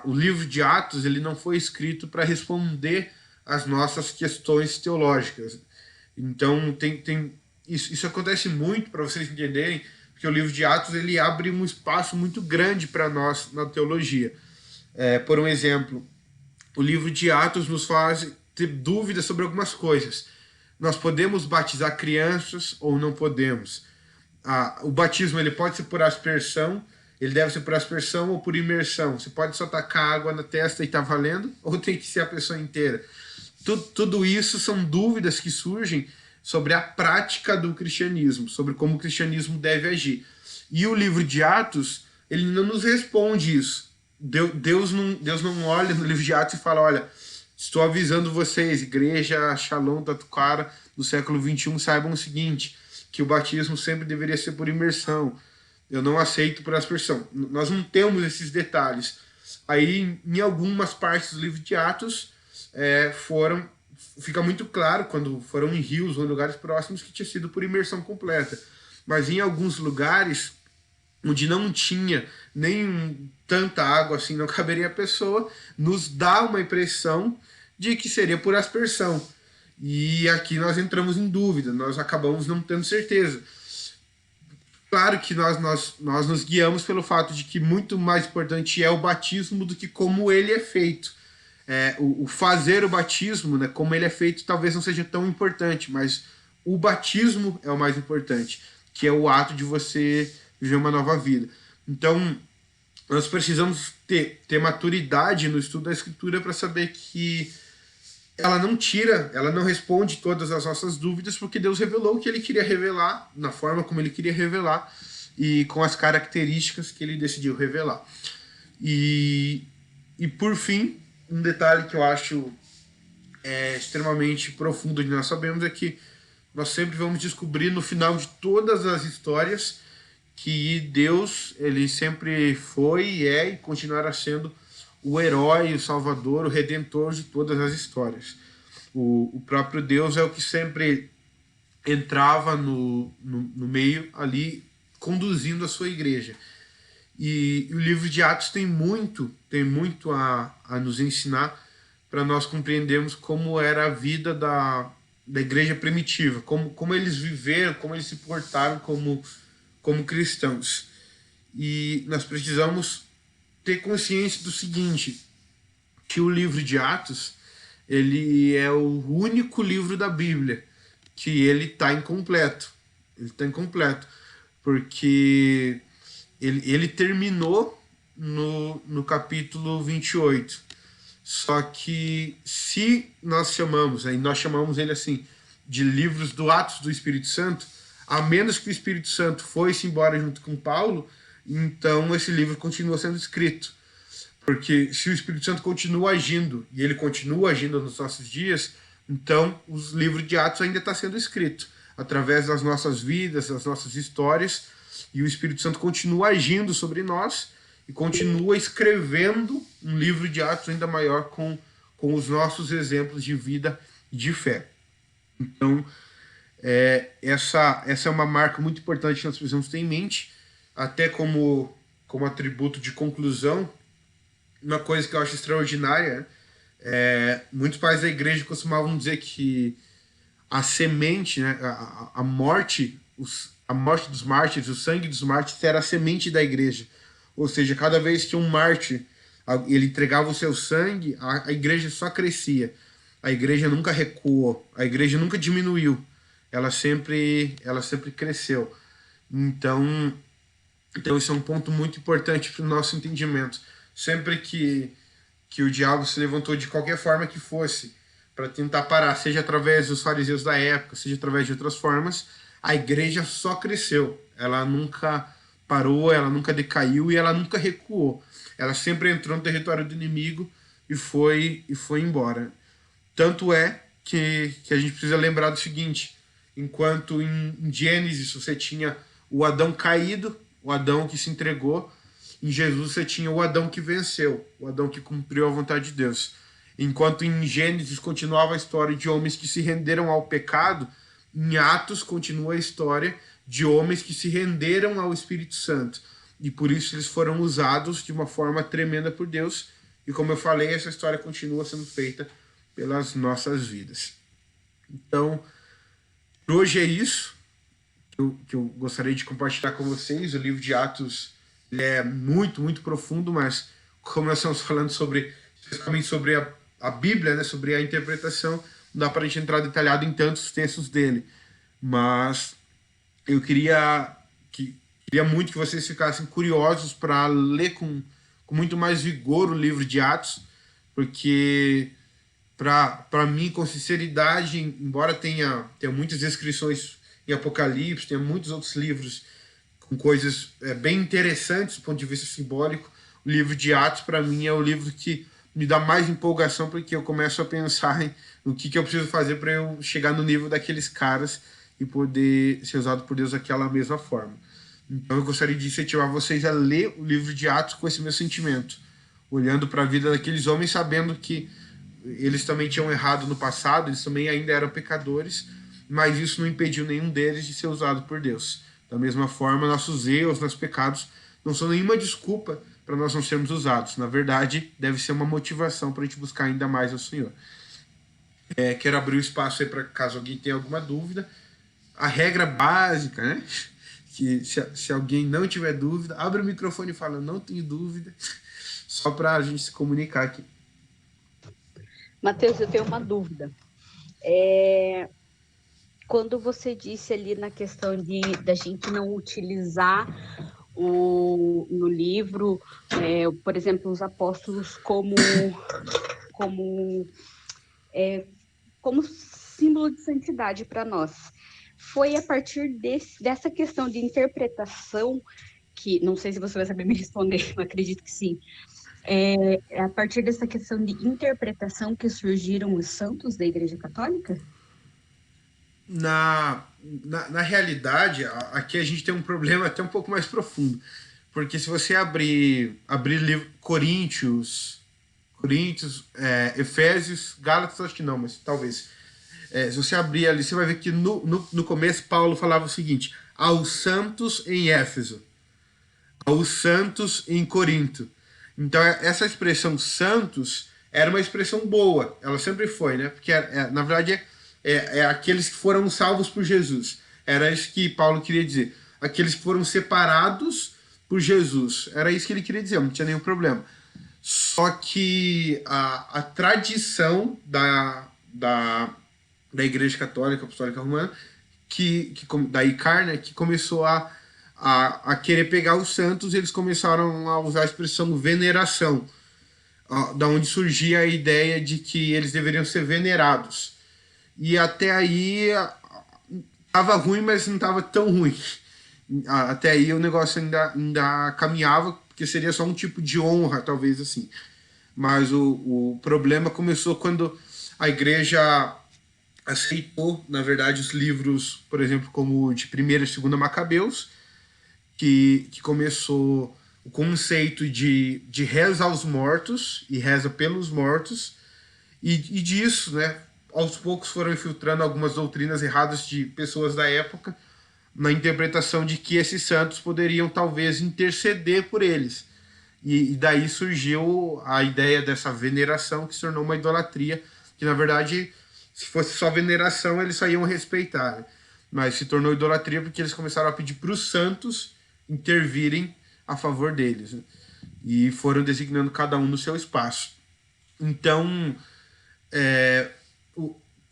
o livro de Atos ele não foi escrito para responder às nossas questões teológicas. Então, isso acontece muito, para vocês entenderem, porque o livro de Atos ele abre um espaço muito grande para nós na teologia. Por um exemplo, o livro de Atos nos faz ter dúvidas sobre algumas coisas. Nós podemos batizar crianças ou não podemos? O batismo ele pode ser por aspersão, ele deve ser por aspersão ou por imersão. Você pode só tacar água na testa e tá valendo, ou tem que ser a pessoa inteira? Tudo isso são dúvidas que surgem sobre a prática do cristianismo, sobre como o cristianismo deve agir. E o livro de Atos, ele não nos responde isso. Deus não olha no livro de Atos e fala, olha, estou avisando vocês, igreja Shalom Tatuquara do século XXI, saibam o seguinte, que o batismo sempre deveria ser por imersão. Eu não aceito por aspersão. Nós não temos esses detalhes. Aí, em algumas partes do livro de Atos, fica muito claro, quando foram em rios ou em lugares próximos, que tinha sido por imersão completa. Mas em alguns lugares, onde não tinha nem tanta água assim, não caberia a pessoa, nos dá uma impressão de que seria por aspersão. E aqui nós entramos em dúvida, nós acabamos não tendo certeza. Claro que nós nos guiamos pelo fato de que muito mais importante é o batismo do que como ele é feito. O fazer o batismo, né, como ele é feito, talvez não seja tão importante, mas o batismo é o mais importante, que é o ato de você viver uma nova vida. Então, nós precisamos ter maturidade no estudo da Escritura para saber que ela não responde todas as nossas dúvidas, porque Deus revelou o que ele queria revelar, na forma como ele queria revelar, e com as características que ele decidiu revelar. E por fim, um detalhe que eu acho extremamente profundo de nós sabemos é que nós sempre vamos descobrir no final de todas as histórias que Deus ele sempre foi e continuará sendo o herói, o salvador, o redentor de todas as histórias. O próprio Deus é o que sempre entrava no meio ali, conduzindo a sua igreja. E o livro de Atos tem muito a nos ensinar para nós compreendermos como era a vida da igreja primitiva, como eles viveram, como eles se portaram como cristãos. E nós precisamos ter consciência do seguinte, que o livro de Atos ele é o único livro da Bíblia que ele está incompleto. Ele está incompleto, porque ele terminou no capítulo 28. Só que se nós chamamos, aí nós chamamos ele assim, de livros do Atos do Espírito Santo, a menos que o Espírito Santo fosse embora junto com Paulo, então esse livro continua sendo escrito. Porque se o Espírito Santo continua agindo, e ele continua agindo nos nossos dias, então os livros de Atos ainda está sendo escrito, através das nossas vidas, das nossas histórias, e o Espírito Santo continua agindo sobre nós, e continua escrevendo um livro de Atos ainda maior com os nossos exemplos de vida e de fé. Então, essa é uma marca muito importante que nós precisamos ter em mente, até como atributo de conclusão. Uma coisa que eu acho extraordinária, muitos pais da igreja costumavam dizer que a semente, né, a morte dos mártires, o sangue dos mártires era a semente da igreja. Ou seja, cada vez que um mártir ele entregava o seu sangue, a igreja só crescia. A igreja nunca recuou, a igreja nunca diminuiu. Ela sempre cresceu. Então isso é um ponto muito importante para o nosso entendimento. Sempre que o diabo se levantou de qualquer forma que fosse para tentar parar, seja através dos fariseus da época, seja através de outras formas, a igreja só cresceu. Ela nunca parou, ela nunca decaiu e ela nunca recuou. Ela sempre entrou no território do inimigo e foi embora. Tanto é que a gente precisa lembrar do seguinte: enquanto em Gênesis você tinha o Adão caído, o Adão que se entregou, em Jesus você tinha o Adão que venceu, o Adão que cumpriu a vontade de Deus. Enquanto em Gênesis continuava a história de homens que se renderam ao pecado, em Atos continua a história de homens que se renderam ao Espírito Santo. E por isso eles foram usados de uma forma tremenda por Deus. E como eu falei, essa história continua sendo feita pelas nossas vidas. Então, por hoje é isso que eu gostaria de compartilhar com vocês. O livro de Atos é muito, muito profundo, mas como nós estamos falando especificamente sobre a Bíblia, né, sobre a interpretação, não dá para a gente entrar detalhado em tantos textos dele. Mas eu queria muito que vocês ficassem curiosos para ler com muito mais vigor o livro de Atos, porque para mim, com sinceridade, embora tenha muitas descrições em Apocalipse, tenha muitos outros livros com coisas bem interessantes do ponto de vista simbólico, o livro de Atos, para mim, é o livro que me dá mais empolgação, porque eu começo a pensar no que eu preciso fazer para eu chegar no nível daqueles caras e poder ser usado por Deus daquela mesma forma. Então eu gostaria de incentivar vocês a ler o livro de Atos com esse meu sentimento, olhando para a vida daqueles homens, sabendo que eles também tinham errado no passado, eles também ainda eram pecadores, mas isso não impediu nenhum deles de ser usado por Deus. Da mesma forma, nossos erros, nossos pecados não são nenhuma desculpa para nós não sermos usados. Na verdade, deve ser uma motivação para a gente buscar ainda mais ao Senhor. Quero abrir o espaço aí para caso alguém tenha alguma dúvida. A regra básica, né? Que se alguém não tiver dúvida, abre o microfone e fala, não tenho dúvida, só para a gente se comunicar aqui. Mateus, eu tenho uma dúvida. Quando você disse ali na questão da gente não utilizar no livro, por exemplo, os apóstolos como símbolo de santidade para nós, foi a partir dessa questão de interpretação, que não sei se você vai saber me responder, eu acredito que sim, é a partir dessa questão de interpretação que surgiram os santos da Igreja Católica? Na realidade, aqui a gente tem um problema até um pouco mais profundo, porque se você abrir livro Coríntios, Efésios, Gálatas, acho que não, mas talvez. Se você abrir ali, você vai ver que no começo Paulo falava o seguinte: aos santos em Éfeso, aos santos em Corinto. Então essa expressão santos era uma expressão boa, ela sempre foi, né? Porque na verdade aqueles que foram salvos por Jesus. Era isso que Paulo queria dizer. Aqueles que foram separados por Jesus. Era isso que ele queria dizer, não tinha nenhum problema. Só que a tradição da da Igreja Católica Apostólica Romana, da ICAR, né, que começou a querer pegar os santos. Eles começaram a usar a expressão veneração, da onde surgia a ideia de que eles deveriam ser venerados. E até aí estava ruim, mas não estava tão ruim. Até aí o negócio ainda caminhava, porque seria só um tipo de honra, talvez assim. Mas o problema começou quando a igreja aceitou, na verdade, os livros, por exemplo, como o de 1ª e 2ª Macabeus, que começou o conceito de reza aos mortos e reza pelos mortos, e disso, né, aos poucos foram infiltrando algumas doutrinas erradas de pessoas da época, na interpretação de que esses santos poderiam talvez interceder por eles. E daí surgiu a ideia dessa veneração, que se tornou uma idolatria, que na verdade, se fosse só veneração, eles só iam respeitar, né? Mas se tornou idolatria porque eles começaram a pedir para os santos intervirem a favor deles, né? E foram designando cada um no seu espaço. Então,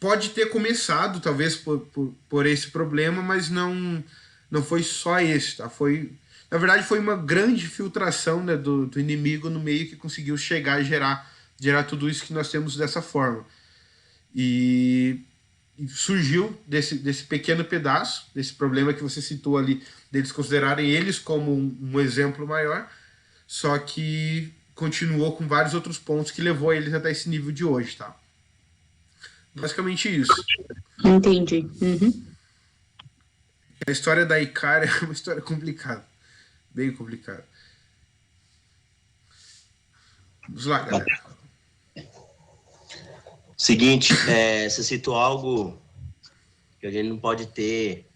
pode ter começado, talvez, por esse problema, mas não foi só esse, tá? Na verdade, foi uma grande filtração, né, do inimigo no meio, que conseguiu chegar e gerar tudo isso que nós temos dessa forma. E surgiu desse pequeno pedaço, desse problema que você citou ali, deles considerarem eles como um exemplo maior, só que continuou com vários outros pontos que levou eles até esse nível de hoje, tá? Basicamente isso. Entendi. A história da ICAR é uma história complicada. Bem complicada. Vamos lá, galera. Seguinte, você citou algo que a gente não pode ter,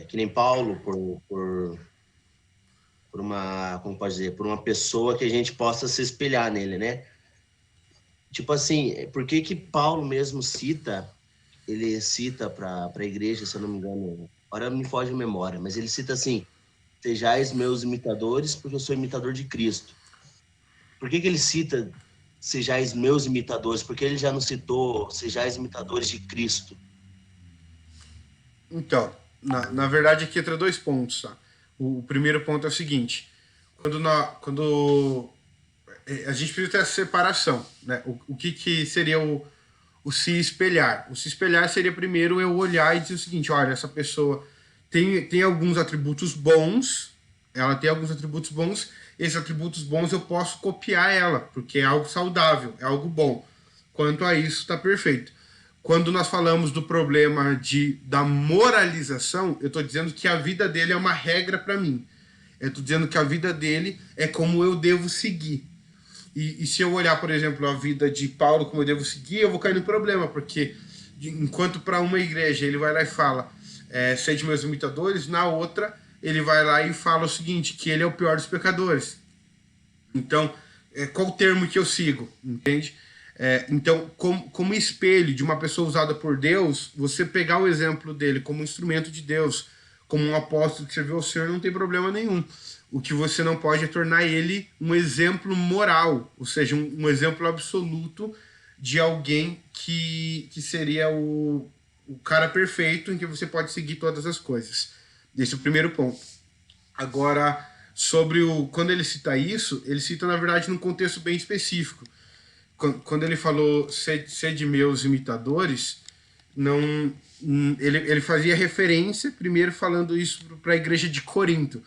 que nem Paulo, por uma, como pode dizer, por uma pessoa que a gente possa se espelhar nele, né? Tipo assim, por que Paulo mesmo ele cita para a igreja, se eu não me engano, agora me foge a memória, mas ele cita assim: sejais meus imitadores, porque eu sou imitador de Cristo. Por que ele cita sejais meus imitadores? Porque ele já nos citou sejais imitadores de Cristo. Então, na verdade, aqui entra 2 pontos, tá? O primeiro ponto é o seguinte: quando a gente precisa ter essa separação, né? O que seria o se espelhar? O se espelhar seria primeiro eu olhar e dizer o seguinte: olha, essa pessoa tem alguns atributos bons, ela tem alguns atributos bons, esses atributos bons eu posso copiar ela, porque é algo saudável, é algo bom. Quanto a isso, está perfeito. Quando nós falamos do problema da moralização, eu estou dizendo que a vida dele é uma regra para mim. Eu estou dizendo que a vida dele é como eu devo seguir. E se eu olhar, por exemplo, a vida de Paulo como eu devo seguir, eu vou cair no problema, porque enquanto para uma igreja ele vai lá e fala sede meus imitadores, na outra ele vai lá e fala o seguinte, que ele é o pior dos pecadores. Então, qual o termo que eu sigo? Entende? Então, como espelho de uma pessoa usada por Deus, você pegar o exemplo dele como instrumento de Deus, como um apóstolo que serviu ao Senhor, não tem problema nenhum. O que você não pode é tornar ele um exemplo moral, ou seja, um exemplo absoluto de alguém que seria o cara perfeito em que você pode seguir todas as coisas. Esse é o primeiro ponto. Agora, sobre quando ele cita isso, ele cita, na verdade, num contexto bem específico. Quando ele falou sede meus imitadores, ele fazia referência, primeiro falando isso para a igreja de Corinto.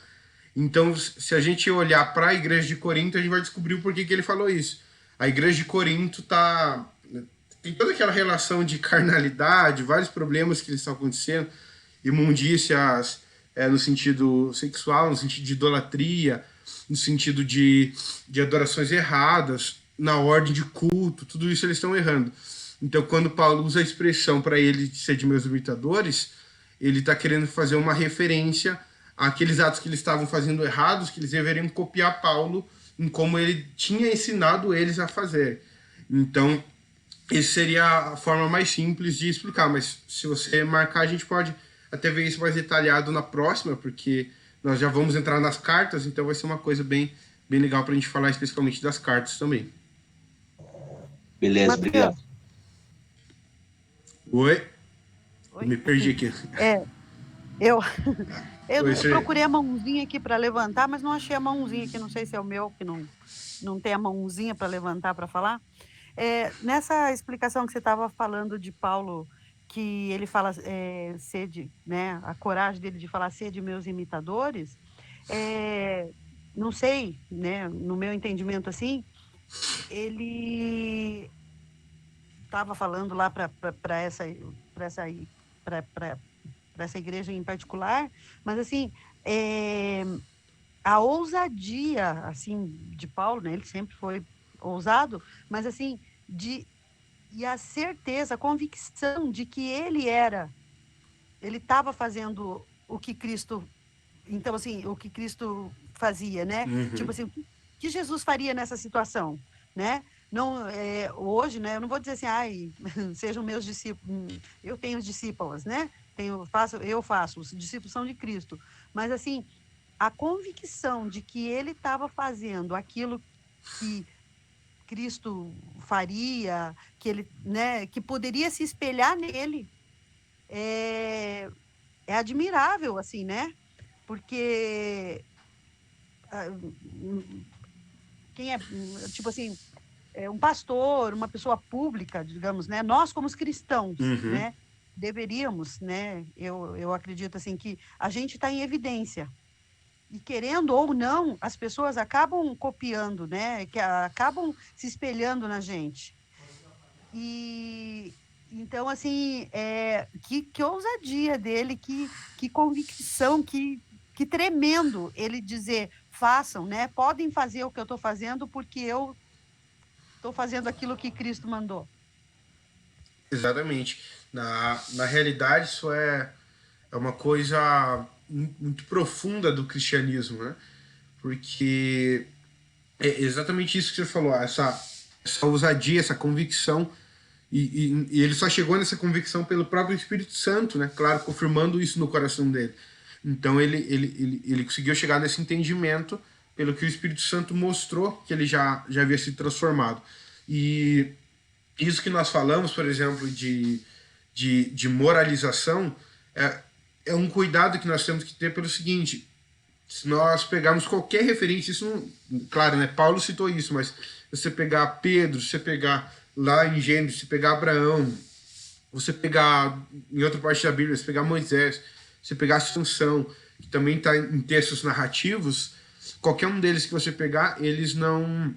Então, se a gente olhar para a igreja de Corinto, a gente vai descobrir o porquê que ele falou isso. A igreja de Corinto tem toda aquela relação de carnalidade, vários problemas que estão acontecendo, imundícias no sentido sexual, no sentido de idolatria, no sentido de adorações erradas, na ordem de culto, tudo isso eles estão errando. Então, quando Paulo usa a expressão para ele ser de meus imitadores, ele está querendo fazer uma referência àqueles atos que eles estavam fazendo errados, que eles deveriam copiar Paulo em como ele tinha ensinado eles a fazer. Então, essa seria a forma mais simples de explicar, mas se você marcar, a gente pode até ver isso mais detalhado na próxima, porque nós já vamos entrar nas cartas, então vai ser uma coisa bem legal para a gente falar especificamente das cartas também. Beleza, obrigado. Oi? Oi? Me perdi aqui. Eu, eu Oi, Sri. procurei a mãozinha aqui para levantar, mas não achei a mãozinha aqui. Não sei se é o meu que não tem a mãozinha para levantar para falar. Nessa explicação que você estava falando de Paulo, que ele fala sede, né? A coragem dele de falar sede meus imitadores, não sei, né? No meu entendimento assim, ele estava falando lá para essa igreja em particular, mas assim, a ousadia assim de Paulo, né? Ele sempre foi ousado, mas assim, e a certeza, a convicção de que ele estava fazendo o que Cristo, então assim, o que Cristo fazia, né? Uhum. Tipo assim, o que Jesus faria nessa situação, né? Não, hoje, né? Eu não vou dizer assim, ai, sejam meus discípulos. Eu tenho discípulas, né? Eu faço. Os discípulos são de Cristo. Mas assim, a convicção de que ele estava fazendo aquilo que Cristo faria, que ele, né? Que poderia se espelhar nele, é admirável, assim, né? Porque quem é, tipo assim, um pastor, uma pessoa pública, digamos, né? Nós, como os cristãos, Uhum. né? Deveríamos, né? Eu acredito, assim, que a gente está em evidência. E querendo ou não, as pessoas acabam copiando, né? Que acabam se espelhando na gente. E então, assim, que ousadia dele, que convicção, que tremendo ele dizer, façam, né? Podem fazer o que eu estou fazendo, porque eu estou fazendo aquilo que Cristo mandou. Exatamente. Na realidade, isso é uma coisa muito profunda do cristianismo, né? Porque é exatamente isso que você falou, essa ousadia, essa convicção, e ele só chegou nessa convicção pelo próprio Espírito Santo, né? Claro, confirmando isso no coração dele. Então ele conseguiu chegar nesse entendimento pelo que o Espírito Santo mostrou que ele já havia se transformado. E isso que nós falamos, por exemplo, de moralização, é um cuidado que nós temos que ter pelo seguinte: se nós pegarmos qualquer referência, isso não, claro, né? Paulo citou isso, mas você pegar Pedro, você pegar lá em Gênesis, você pegar Abraão, você pegar em outra parte da Bíblia, você pegar Moisés, você pegar Sansão, que também está em textos narrativos, qualquer um deles que você pegar, eles não...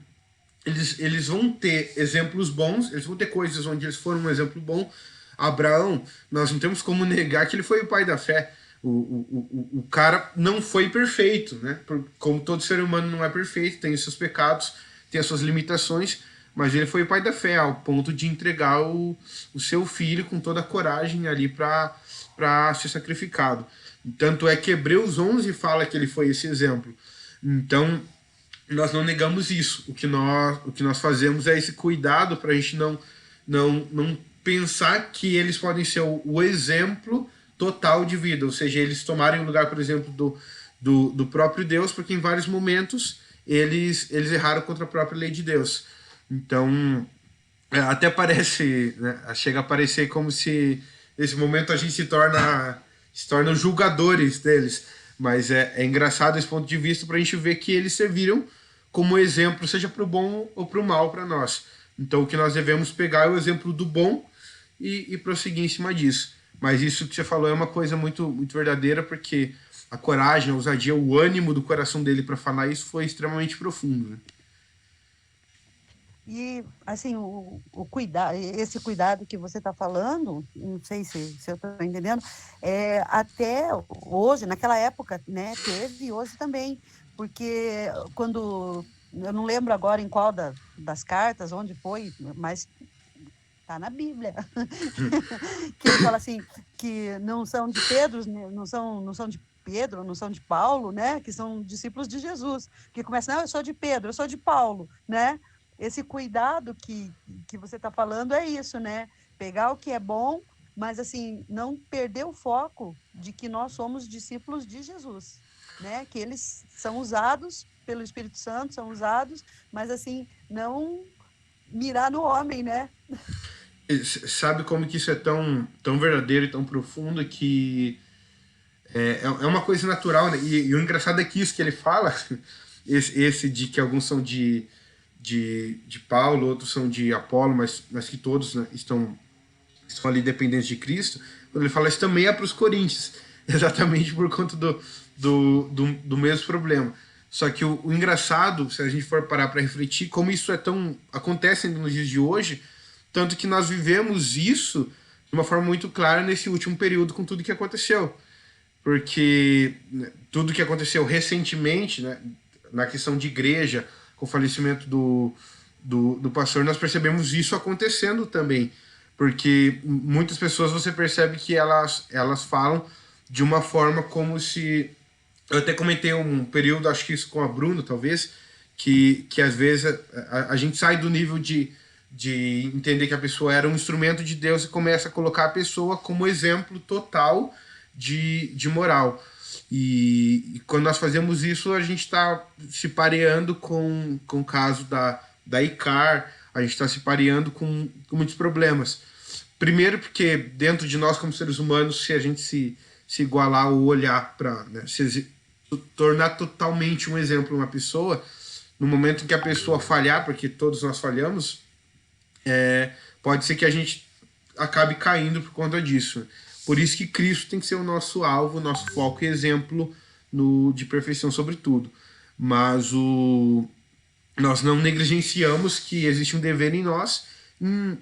Eles vão ter exemplos bons, eles vão ter coisas onde eles foram um exemplo bom. Abraão, nós não temos como negar que ele foi o pai da fé. O cara não foi perfeito, né? Como todo ser humano não é perfeito, tem os seus pecados, tem as suas limitações, mas ele foi o pai da fé, ao ponto de entregar o seu filho com toda a coragem ali para ser sacrificado. Tanto é que Hebreus 11 fala que ele foi esse exemplo. Então, nós não negamos isso. O que nós fazemos é esse cuidado para a gente não pensar que eles podem ser o exemplo total de vida, ou seja, eles tomarem o lugar, por exemplo, do próprio Deus, porque em vários momentos eles erraram contra a própria lei de Deus. Então, até parece, né, chega a parecer como se nesse momento a gente se torna julgadores deles, mas é engraçado esse ponto de vista para a gente ver que eles serviram como exemplo, seja para o bom ou para o mal para nós. Então o que nós devemos pegar é o exemplo do bom e prosseguir em cima disso. Mas isso que você falou é uma coisa muito, muito verdadeira, porque a coragem, a ousadia, o ânimo do coração dele para falar isso foi extremamente profundo, né? E, assim, esse cuidado que você está falando, não sei se eu estou entendendo, até hoje, naquela época, né, teve, e hoje também, porque quando, eu não lembro agora em qual das cartas, onde foi, mas está na Bíblia, que ele fala assim, que não são de Pedro, não são de Pedro, não são de Paulo, né, que são discípulos de Jesus, que começam, não, eu sou de Pedro, eu sou de Paulo, né? Esse cuidado que você está falando é isso, né? Pegar o que é bom, mas assim, não perder o foco de que nós somos discípulos de Jesus, né? Que eles são usados pelo Espírito Santo, são usados, mas assim, não mirar no homem, né? sabe como que isso é tão verdadeiro e tão profundo que é uma coisa natural, né? E o engraçado é que isso que ele fala, esse de que alguns são de Paulo, outros são de Apolo, mas que todos, né, estão ali dependentes de Cristo, quando ele fala isso também é para os coríntios, exatamente por conta do mesmo problema. Só que o engraçado, se a gente for parar para refletir, como isso acontece ainda nos dias de hoje, tanto que nós vivemos isso de uma forma muito clara nesse último período com tudo que aconteceu. Porque, né, tudo que aconteceu recentemente, né, na questão de igreja, com o falecimento do pastor, nós percebemos isso acontecendo também. Porque muitas pessoas você percebe que elas falam de uma forma como se... Eu até comentei um período, acho que isso com a Bruna, talvez, que às vezes a gente sai do nível de entender que a pessoa era um instrumento de Deus e começa a colocar a pessoa como exemplo total de moral. E quando nós fazemos isso, a gente está se pareando com o caso da ICAR, a gente está se pareando com muitos problemas. Primeiro porque dentro de nós como seres humanos, se a gente se igualar ou olhar para, né, se tornar totalmente um exemplo uma pessoa, no momento em que a pessoa falhar, porque todos nós falhamos, pode ser que a gente acabe caindo por conta disso. Por isso que Cristo tem que ser o nosso alvo, nosso foco e exemplo de perfeição sobre tudo. Mas nós não negligenciamos que existe um dever em nós em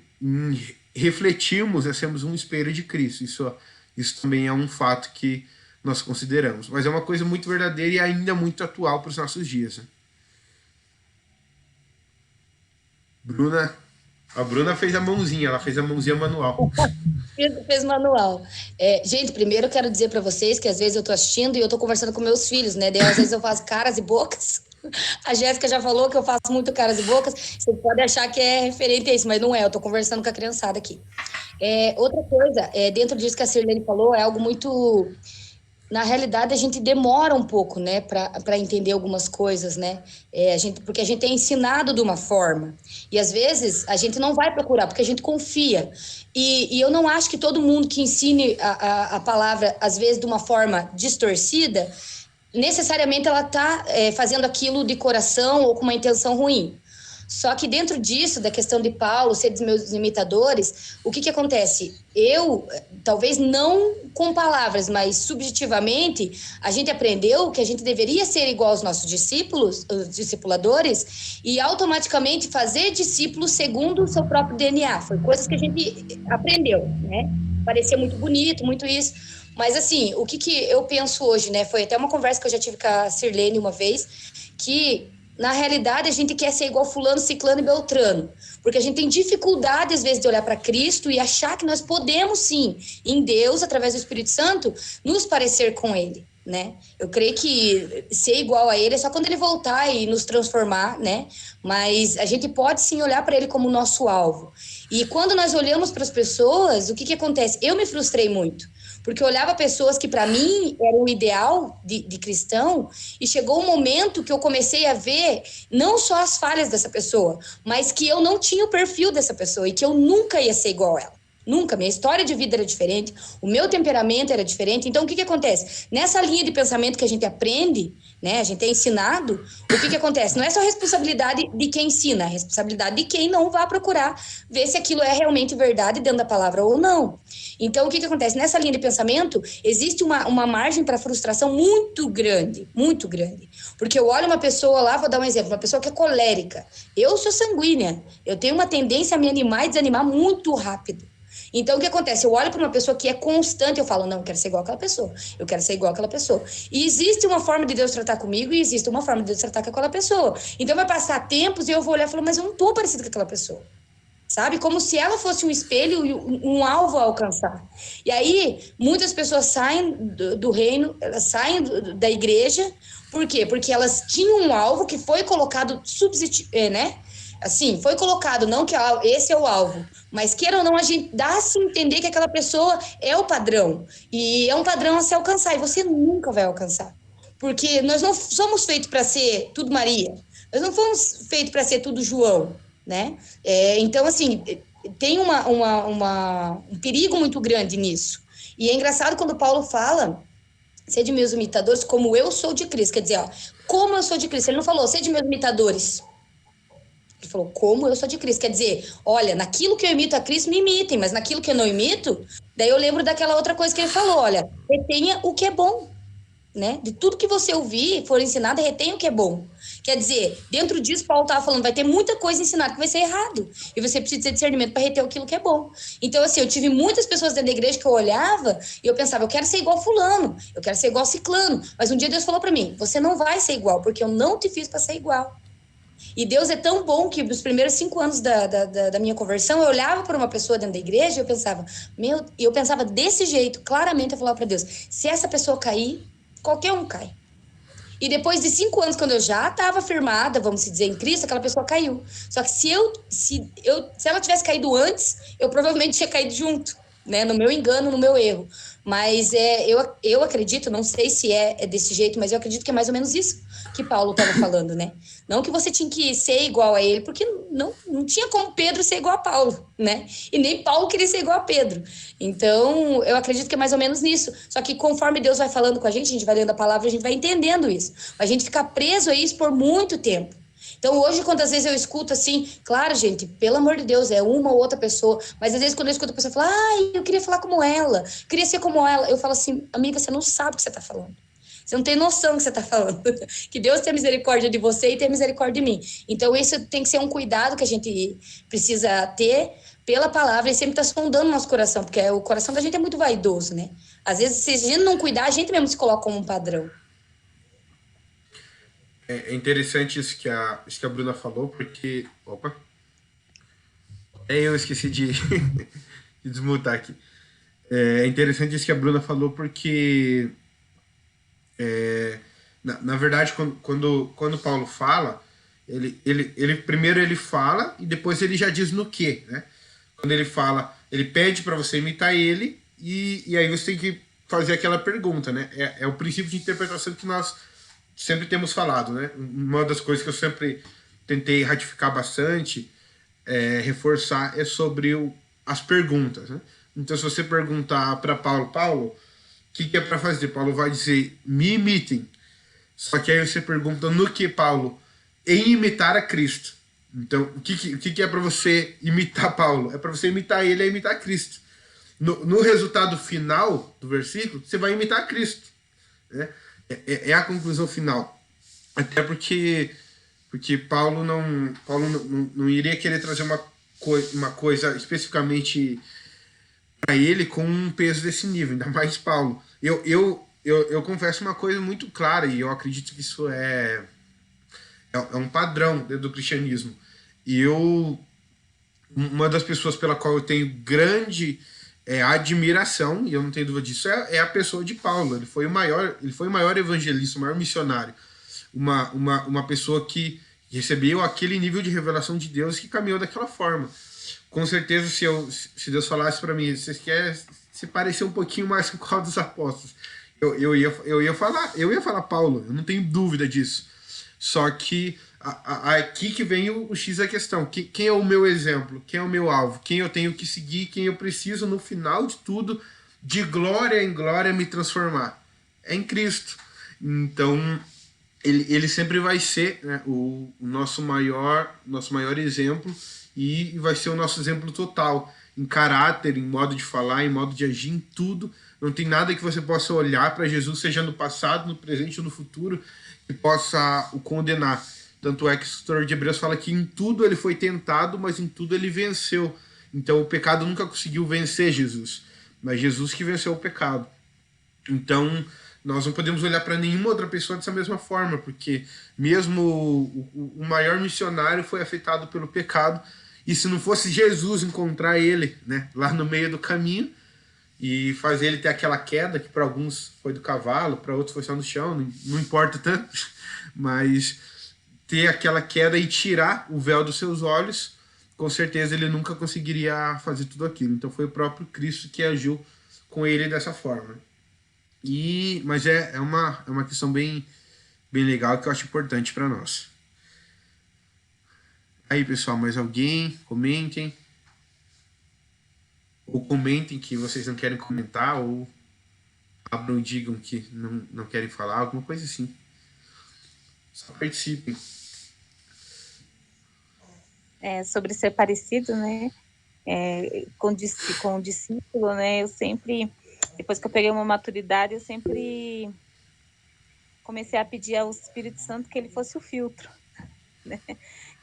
refletirmos, sermos um espelho de Cristo. Isso também é um fato que nós consideramos. Mas é uma coisa muito verdadeira e ainda muito atual para os nossos dias. Né? A Bruna fez a mãozinha, ela fez a mãozinha manual. Fez manual. Gente, primeiro eu quero dizer para vocês que às vezes eu tô assistindo e eu tô conversando com meus filhos, né? Daí às vezes eu faço caras e bocas. A Jéssica já falou que eu faço muito caras e bocas. Você pode achar que é referente a isso, mas não é. Eu tô conversando com a criançada aqui. Outra coisa, dentro disso que a Sirlene falou, é algo muito... Na realidade, a gente demora um pouco, né, para entender algumas coisas, né? Porque a gente é ensinado de uma forma. E, às vezes, a gente não vai procurar, porque a gente confia. E eu não acho que todo mundo que ensine a palavra, às vezes, de uma forma distorcida, necessariamente ela está fazendo aquilo de coração ou com uma intenção ruim. Só que dentro disso, da questão de Paulo, ser dos meus imitadores, o que acontece? Eu, talvez não com palavras, mas subjetivamente, a gente aprendeu que a gente deveria ser igual aos nossos discípulos, os discipuladores, e automaticamente fazer discípulos segundo o seu próprio DNA. Foi coisas que a gente aprendeu, né? Parecia muito bonito, muito isso. Mas, assim, o que eu penso hoje, né? Foi até uma conversa que eu já tive com a Sirlene uma vez, que... Na realidade, a gente quer ser igual fulano, ciclano e beltrano. Porque a gente tem dificuldade, às vezes, de olhar para Cristo e achar que nós podemos, sim, em Deus, através do Espírito Santo, nos parecer com Ele, né? Eu creio que ser igual a Ele é só quando Ele voltar e nos transformar, né? Mas a gente pode, sim, olhar para Ele como nosso alvo. E quando nós olhamos para as pessoas, o que acontece? Eu me frustrei muito. Porque eu olhava pessoas que para mim eram o ideal de cristão, e chegou um momento que eu comecei a ver não só as falhas dessa pessoa, mas que eu não tinha o perfil dessa pessoa e que eu nunca ia ser igual a ela. Nunca. Minha história de vida era diferente, o meu temperamento era diferente. Então, o que acontece? Nessa linha de pensamento que a gente aprende, né, a gente é ensinado, o que acontece? Não é só responsabilidade de quem ensina, é responsabilidade de quem não vai procurar ver se aquilo é realmente verdade dentro da palavra ou não. Então, o que acontece? Nessa linha de pensamento, existe uma margem para frustração muito grande, muito grande. Porque eu olho uma pessoa lá, vou dar um exemplo, uma pessoa que é colérica. Eu sou sanguínea, eu tenho uma tendência a me animar e desanimar muito rápido. Então, o que acontece? Eu olho para uma pessoa que é constante, eu falo, não, eu quero ser igual àquela pessoa, eu quero ser igual àquela pessoa. E existe uma forma de Deus tratar comigo e existe uma forma de Deus tratar com aquela pessoa. Então, vai passar tempos e eu vou olhar e falar, mas eu não estou parecida com aquela pessoa. Sabe? Como se ela fosse um espelho e um alvo a alcançar. E aí, muitas pessoas saem do reino, elas saem da igreja, por quê? Porque elas tinham um alvo que foi colocado, né? Assim, foi colocado, não que esse é o alvo, mas queira ou não, a gente dá-se a entender que aquela pessoa é o padrão, e é um padrão a se alcançar, e você nunca vai alcançar, porque nós não somos feitos para ser tudo Maria, nós não fomos feitos para ser tudo João, né? Então, assim, tem um perigo muito grande nisso. E é engraçado quando Paulo fala, sede meus imitadores como eu sou de Cristo. Quer dizer, ó, como eu sou de Cristo. Ele não falou, sede meus imitadores. Ele falou, como eu sou de Cristo. Quer dizer, olha, naquilo que eu imito a Cristo, me imitem, mas naquilo que eu não imito, daí eu lembro daquela outra coisa que ele falou, olha, retenha o que é bom, né? De tudo que você ouvir, for ensinado, retenha o que é bom. Quer dizer, dentro disso, Paulo estava falando, vai ter muita coisa ensinada que vai ser errado. E você precisa ter discernimento para reter aquilo que é bom. Então, assim, eu tive muitas pessoas dentro da igreja que eu olhava e eu pensava, eu quero ser igual fulano, eu quero ser igual ciclano. Mas um dia Deus falou para mim, você não vai ser igual, porque eu não te fiz para ser igual. E Deus é tão bom que nos primeiros 5 anos da minha conversão, eu olhava para uma pessoa dentro da igreja e eu pensava, eu pensava desse jeito, claramente eu falava para Deus, se essa pessoa cair, qualquer um cai. E depois de 5 anos, quando eu já estava firmada, vamos dizer, em Cristo, aquela pessoa caiu. Só que se ela tivesse caído antes, eu provavelmente tinha caído junto, né? No meu engano, no meu erro. Mas eu acredito, não sei se é desse jeito, mas eu acredito que é mais ou menos isso que Paulo estava falando, né? Não que você tinha que ser igual a ele, porque não tinha como Pedro ser igual a Paulo, né? E nem Paulo queria ser igual a Pedro. Então, eu acredito que é mais ou menos nisso. Só que conforme Deus vai falando com a gente vai lendo a palavra, a gente vai entendendo isso. A gente fica preso a isso por muito tempo. Então, hoje, quantas vezes eu escuto assim, claro, gente, pelo amor de Deus, é uma ou outra pessoa, mas às vezes quando eu escuto a pessoa falar, eu queria falar como ela, queria ser como ela, eu falo assim, amiga, você não sabe o que você está falando. Você não tem noção do que você está falando. Que Deus tenha misericórdia de você e tenha misericórdia de mim. Então, isso tem que ser um cuidado que a gente precisa ter pela palavra e sempre estar sondando o nosso coração, porque o coração da gente é muito vaidoso, né? Às vezes, se a gente não cuidar, a gente mesmo se coloca como um padrão. É interessante isso que a Bruna falou, porque... Opa! Eu esqueci de, de desmutar aqui. É interessante isso que a Bruna falou, porque... na verdade, quando Paulo fala, ele primeiro ele fala e depois ele já diz no quê, né? Quando ele fala, ele pede para você imitar ele e aí você tem que fazer aquela pergunta, né? É o princípio de interpretação que nós sempre temos falado, né? Uma das coisas que eu sempre tentei ratificar bastante, reforçar, é sobre as perguntas, né? Então, se você perguntar para Paulo, o que é para fazer? Paulo vai dizer, me imitem. Só que aí você pergunta no que, Paulo? Em imitar a Cristo. Então, o que é para você imitar Paulo? É para você imitar ele, é imitar Cristo. No resultado final do versículo, você vai imitar Cristo. Né? É a conclusão final. Até porque Paulo não iria querer trazer uma coisa especificamente para ele com um peso desse nível, ainda mais Paulo. Eu confesso uma coisa muito clara, e eu acredito que isso é um padrão dentro do cristianismo. E uma das pessoas pela qual eu tenho grande admiração, e eu não tenho dúvida disso, é a pessoa de Paulo. Ele foi o maior evangelista, o maior missionário. Uma pessoa que recebeu aquele nível de revelação de Deus que caminhou daquela forma. Com certeza, se Deus falasse para mim, vocês querem se parecer um pouquinho mais com qual dos apóstolos, eu ia falar Paulo, eu não tenho dúvida disso. Só que aqui que vem o X da questão. Quem é o meu exemplo? Quem é o meu alvo? Quem eu tenho que seguir? Quem eu preciso, no final de tudo, de glória em glória, me transformar? É em Cristo. Então, ele sempre vai ser, né, o nosso maior exemplo, e vai ser o nosso exemplo total, em caráter, em modo de falar, em modo de agir, em tudo. Não tem nada que você possa olhar para Jesus, seja no passado, no presente ou no futuro, que possa o condenar. Tanto é que o escritor de Hebreus fala que em tudo ele foi tentado, mas em tudo ele venceu. Então o pecado nunca conseguiu vencer Jesus, mas Jesus que venceu o pecado. Então nós não podemos olhar para nenhuma outra pessoa dessa mesma forma, porque mesmo o maior missionário foi afetado pelo pecado, e se não fosse Jesus encontrar ele, né, lá no meio do caminho e fazer ele ter aquela queda, que para alguns foi do cavalo, para outros foi só no chão, não importa tanto, mas ter aquela queda e tirar o véu dos seus olhos, com certeza ele nunca conseguiria fazer tudo aquilo. Então foi o próprio Cristo que agiu com ele dessa forma. Mas é uma questão bem legal, que eu acho importante para nós. Aí, pessoal, mais alguém? Comentem. ou comentem que vocês não querem comentar, ou abram e digam que não querem falar, alguma coisa assim. Só participem. Sobre ser parecido, né? Com o discípulo, né? Eu sempre, depois que eu peguei uma maturidade, eu sempre comecei a pedir ao Espírito Santo que ele fosse o filtro, né?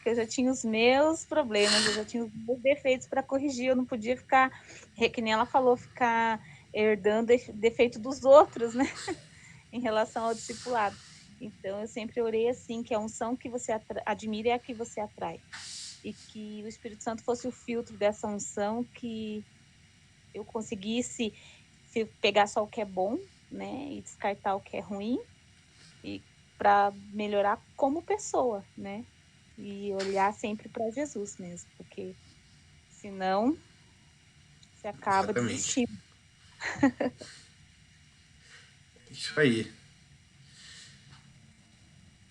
Que eu já tinha os meus problemas, eu já tinha os meus defeitos para corrigir, eu não podia ficar, que nem ela falou, ficar herdando defeito dos outros, né? Em relação ao discipulado. Então, eu sempre orei assim, que a unção que você admira é a que você atrai. E que o Espírito Santo fosse o filtro dessa unção, que eu conseguisse pegar só o que é bom, né? E descartar o que é ruim, e para melhorar como pessoa, né? E olhar sempre para Jesus mesmo, porque senão você acaba Exatamente. desistindo. Isso aí.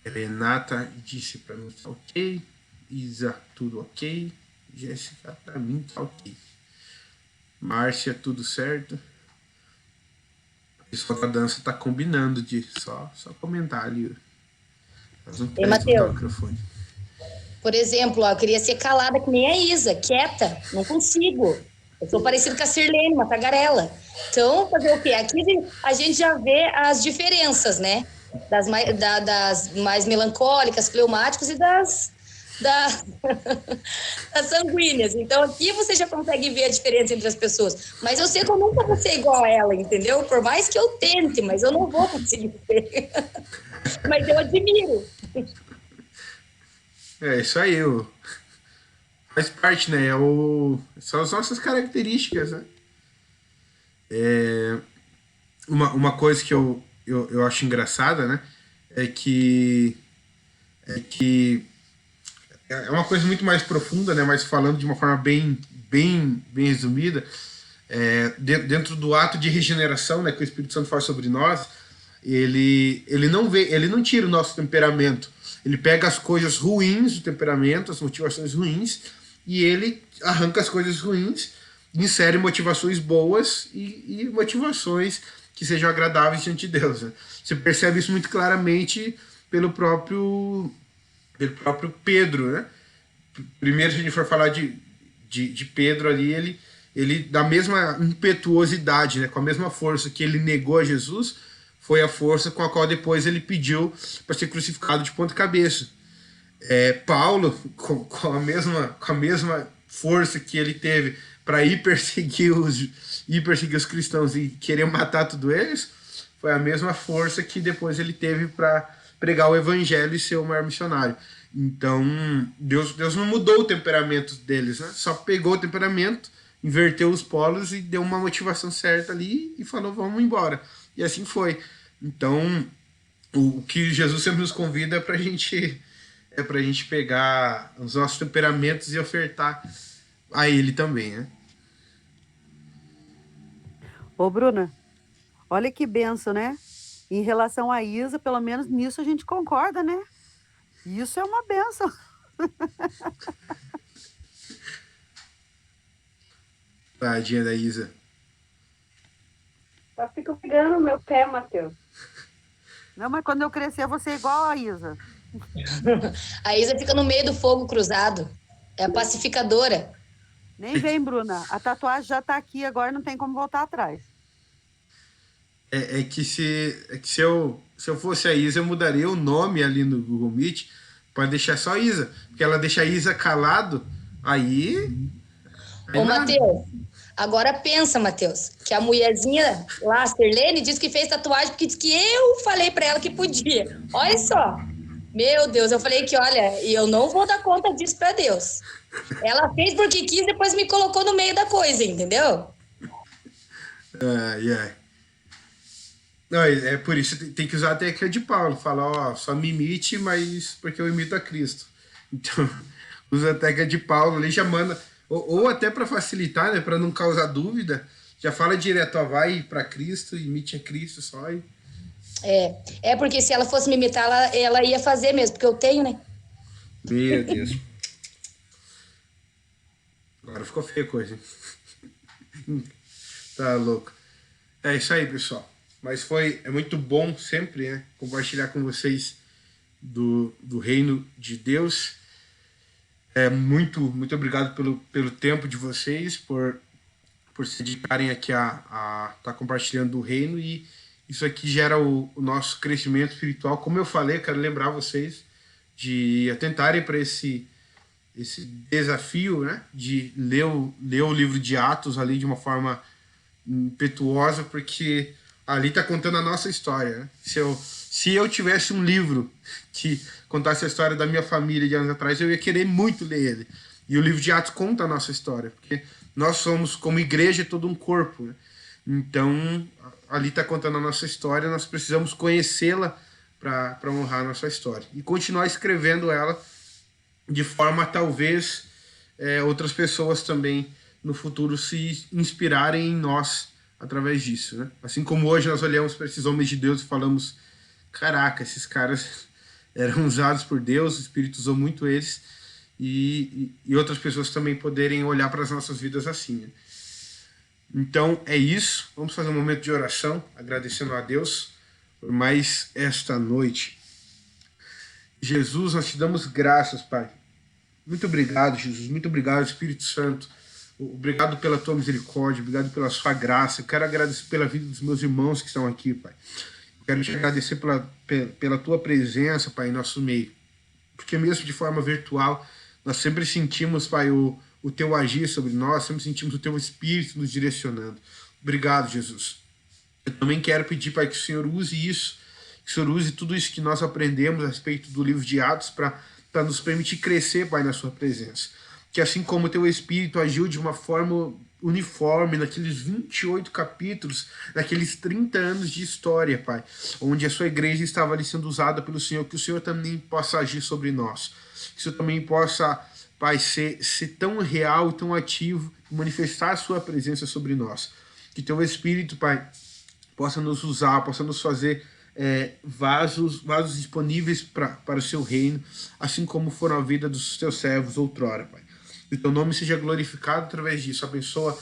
Renata disse pra mim tá ok. Isa, tudo ok. Jéssica, pra mim tá ok. Márcia, tudo certo. O pessoal da dança tá combinando de só comentar ali. Elas não querem escutar o Matheus, microfone. por exemplo, ó, eu queria ser calada que nem a Isa, quieta, não consigo. Eu sou parecida com a Sirlene, uma tagarela. Então, fazer o quê? Aqui a gente já vê as diferenças, né? Das mais melancólicas, fleumáticas e das sanguíneas. Então, aqui você já consegue ver a diferença entre as pessoas. Mas eu sei que eu nunca vou ser igual a ela, entendeu? Por mais que eu tente, mas eu não vou conseguir ser. Mas eu admiro. É isso aí, faz parte, né? São as nossas características, né? Uma coisa que eu acho engraçada, né? É que é uma coisa muito mais profunda, né? Mas falando de uma forma bem resumida, dentro do ato de regeneração, né, que o Espírito Santo faz sobre nós, ele não tira o nosso temperamento. Ele pega as coisas ruins do temperamento, as motivações ruins, e ele arranca as coisas ruins, insere motivações boas e motivações que sejam agradáveis diante de Deus. Né? Você percebe isso muito claramente pelo próprio Pedro, né? Primeiro, se a gente for falar de Pedro ali, ele da mesma impetuosidade, né? Com a mesma força que ele negou a Jesus, foi a força com a qual depois ele pediu para ser crucificado de ponta cabeça. Paulo, com a mesma força que ele teve para ir perseguir os cristãos e querer matar todos eles, foi a mesma força que depois ele teve para pregar o evangelho e ser o maior missionário. Então, Deus não mudou o temperamento deles, né? Só pegou o temperamento, inverteu os polos e deu uma motivação certa ali e falou, vamos embora. E assim foi. Então, o que Jesus sempre nos convida é pra gente pegar os nossos temperamentos e ofertar a ele também, né? Ô, Bruna, olha que benção, né? Em relação a Isa, pelo menos nisso a gente concorda, né? Isso é uma benção. Tadinha da Isa. Só fico pegando o meu pé, Matheus. Não, mas quando eu crescer, eu vou ser igual a Isa. A Isa fica no meio do fogo cruzado. É a pacificadora. Nem vem, Bruna. A tatuagem já tá aqui, agora não tem como voltar atrás. É que se eu fosse a Isa, eu mudaria o nome ali no Google Meet para deixar só Isa. Porque ela deixa a Isa calado, aí Ô, nada. Matheus, agora pensa, Matheus, que a mulherzinha lá, a Sirlene, disse que fez tatuagem porque disse que eu falei pra ela que podia. Olha só. Meu Deus, eu falei que, olha, eu não vou dar conta disso pra Deus. Ela fez porque quis, depois me colocou no meio da coisa, entendeu? Ai. Não, é por isso que tem que usar a técnica de Paulo. Falar, ó, só me imite, mas porque eu imito a Cristo. Então, usa a técnica de Paulo ali, já manda. Ou até para facilitar, né, para não causar dúvida, já fala direto, ó, vai para Cristo, imite a Cristo só. É porque se ela fosse me imitar, ela ia fazer mesmo, porque eu tenho, né? Meu Deus. Agora ficou feia a coisa, hein? Tá louco. É isso aí, pessoal. Mas é muito bom sempre, né, compartilhar com vocês do reino de Deus. Muito obrigado pelo tempo de vocês, por se dedicarem aqui a estar compartilhando do reino, e isso aqui gera o nosso crescimento espiritual. Como eu falei, quero lembrar vocês de atentarem para esse desafio, né, de ler o livro de Atos ali de uma forma impetuosa, porque ali está contando a nossa história, né? Se eu tivesse um livro que contasse a história da minha família de anos atrás, eu ia querer muito ler ele. E o livro de Atos conta a nossa história, porque nós somos, como igreja, todo um corpo, né? Então, ali está contando a nossa história, nós precisamos conhecê-la para honrar a nossa história. E continuar escrevendo ela de forma a talvez outras pessoas também no futuro se inspirarem em nós através disso, né? Assim como hoje nós olhamos para esses homens de Deus e falamos, caraca, esses caras eram usados por Deus, o Espírito usou muito eles, e outras pessoas também poderem olhar para as nossas vidas assim, né? Então é isso, vamos fazer um momento de oração, agradecendo a Deus por mais esta noite. Jesus, nós te damos graças, Pai. Muito obrigado, Jesus, muito obrigado, Espírito Santo. Obrigado pela tua misericórdia, obrigado pela sua graça. Eu quero agradecer pela vida dos meus irmãos que estão aqui, Pai. Eu quero te agradecer pela tua presença, Pai, em nosso meio. Porque mesmo de forma virtual, nós sempre sentimos, Pai, o teu agir sobre nós, sempre sentimos o teu Espírito nos direcionando. Obrigado, Jesus. Eu também quero pedir, Pai, que o Senhor use isso, que o Senhor use tudo isso que nós aprendemos a respeito do livro de Atos para nos permitir crescer, Pai, na sua presença. Que assim como o teu Espírito agiu de uma forma uniforme naqueles 28 capítulos, naqueles 30 anos de história, Pai, onde a sua igreja estava ali sendo usada pelo Senhor, que o Senhor também possa agir sobre nós. Que o Senhor também possa, Pai, ser tão real e tão ativo, manifestar a sua presença sobre nós. Que teu Espírito, Pai, possa nos usar, possa nos fazer vasos disponíveis para o seu reino, assim como foram a vida dos teus servos outrora, Pai. Que o teu nome seja glorificado através disso. Abençoa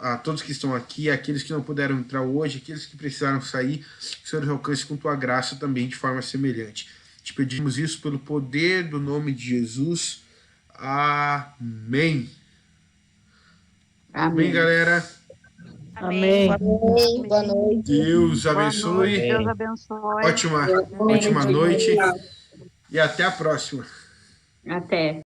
a todos que estão aqui, aqueles que não puderam entrar hoje, aqueles que precisaram sair, que o Senhor os alcance com tua graça também de forma semelhante. Te pedimos isso pelo poder do nome de Jesus. Amém. Amém, galera. Amém. Boa noite. Deus abençoe. Deus abençoe. Ótima noite. E até a próxima. Até.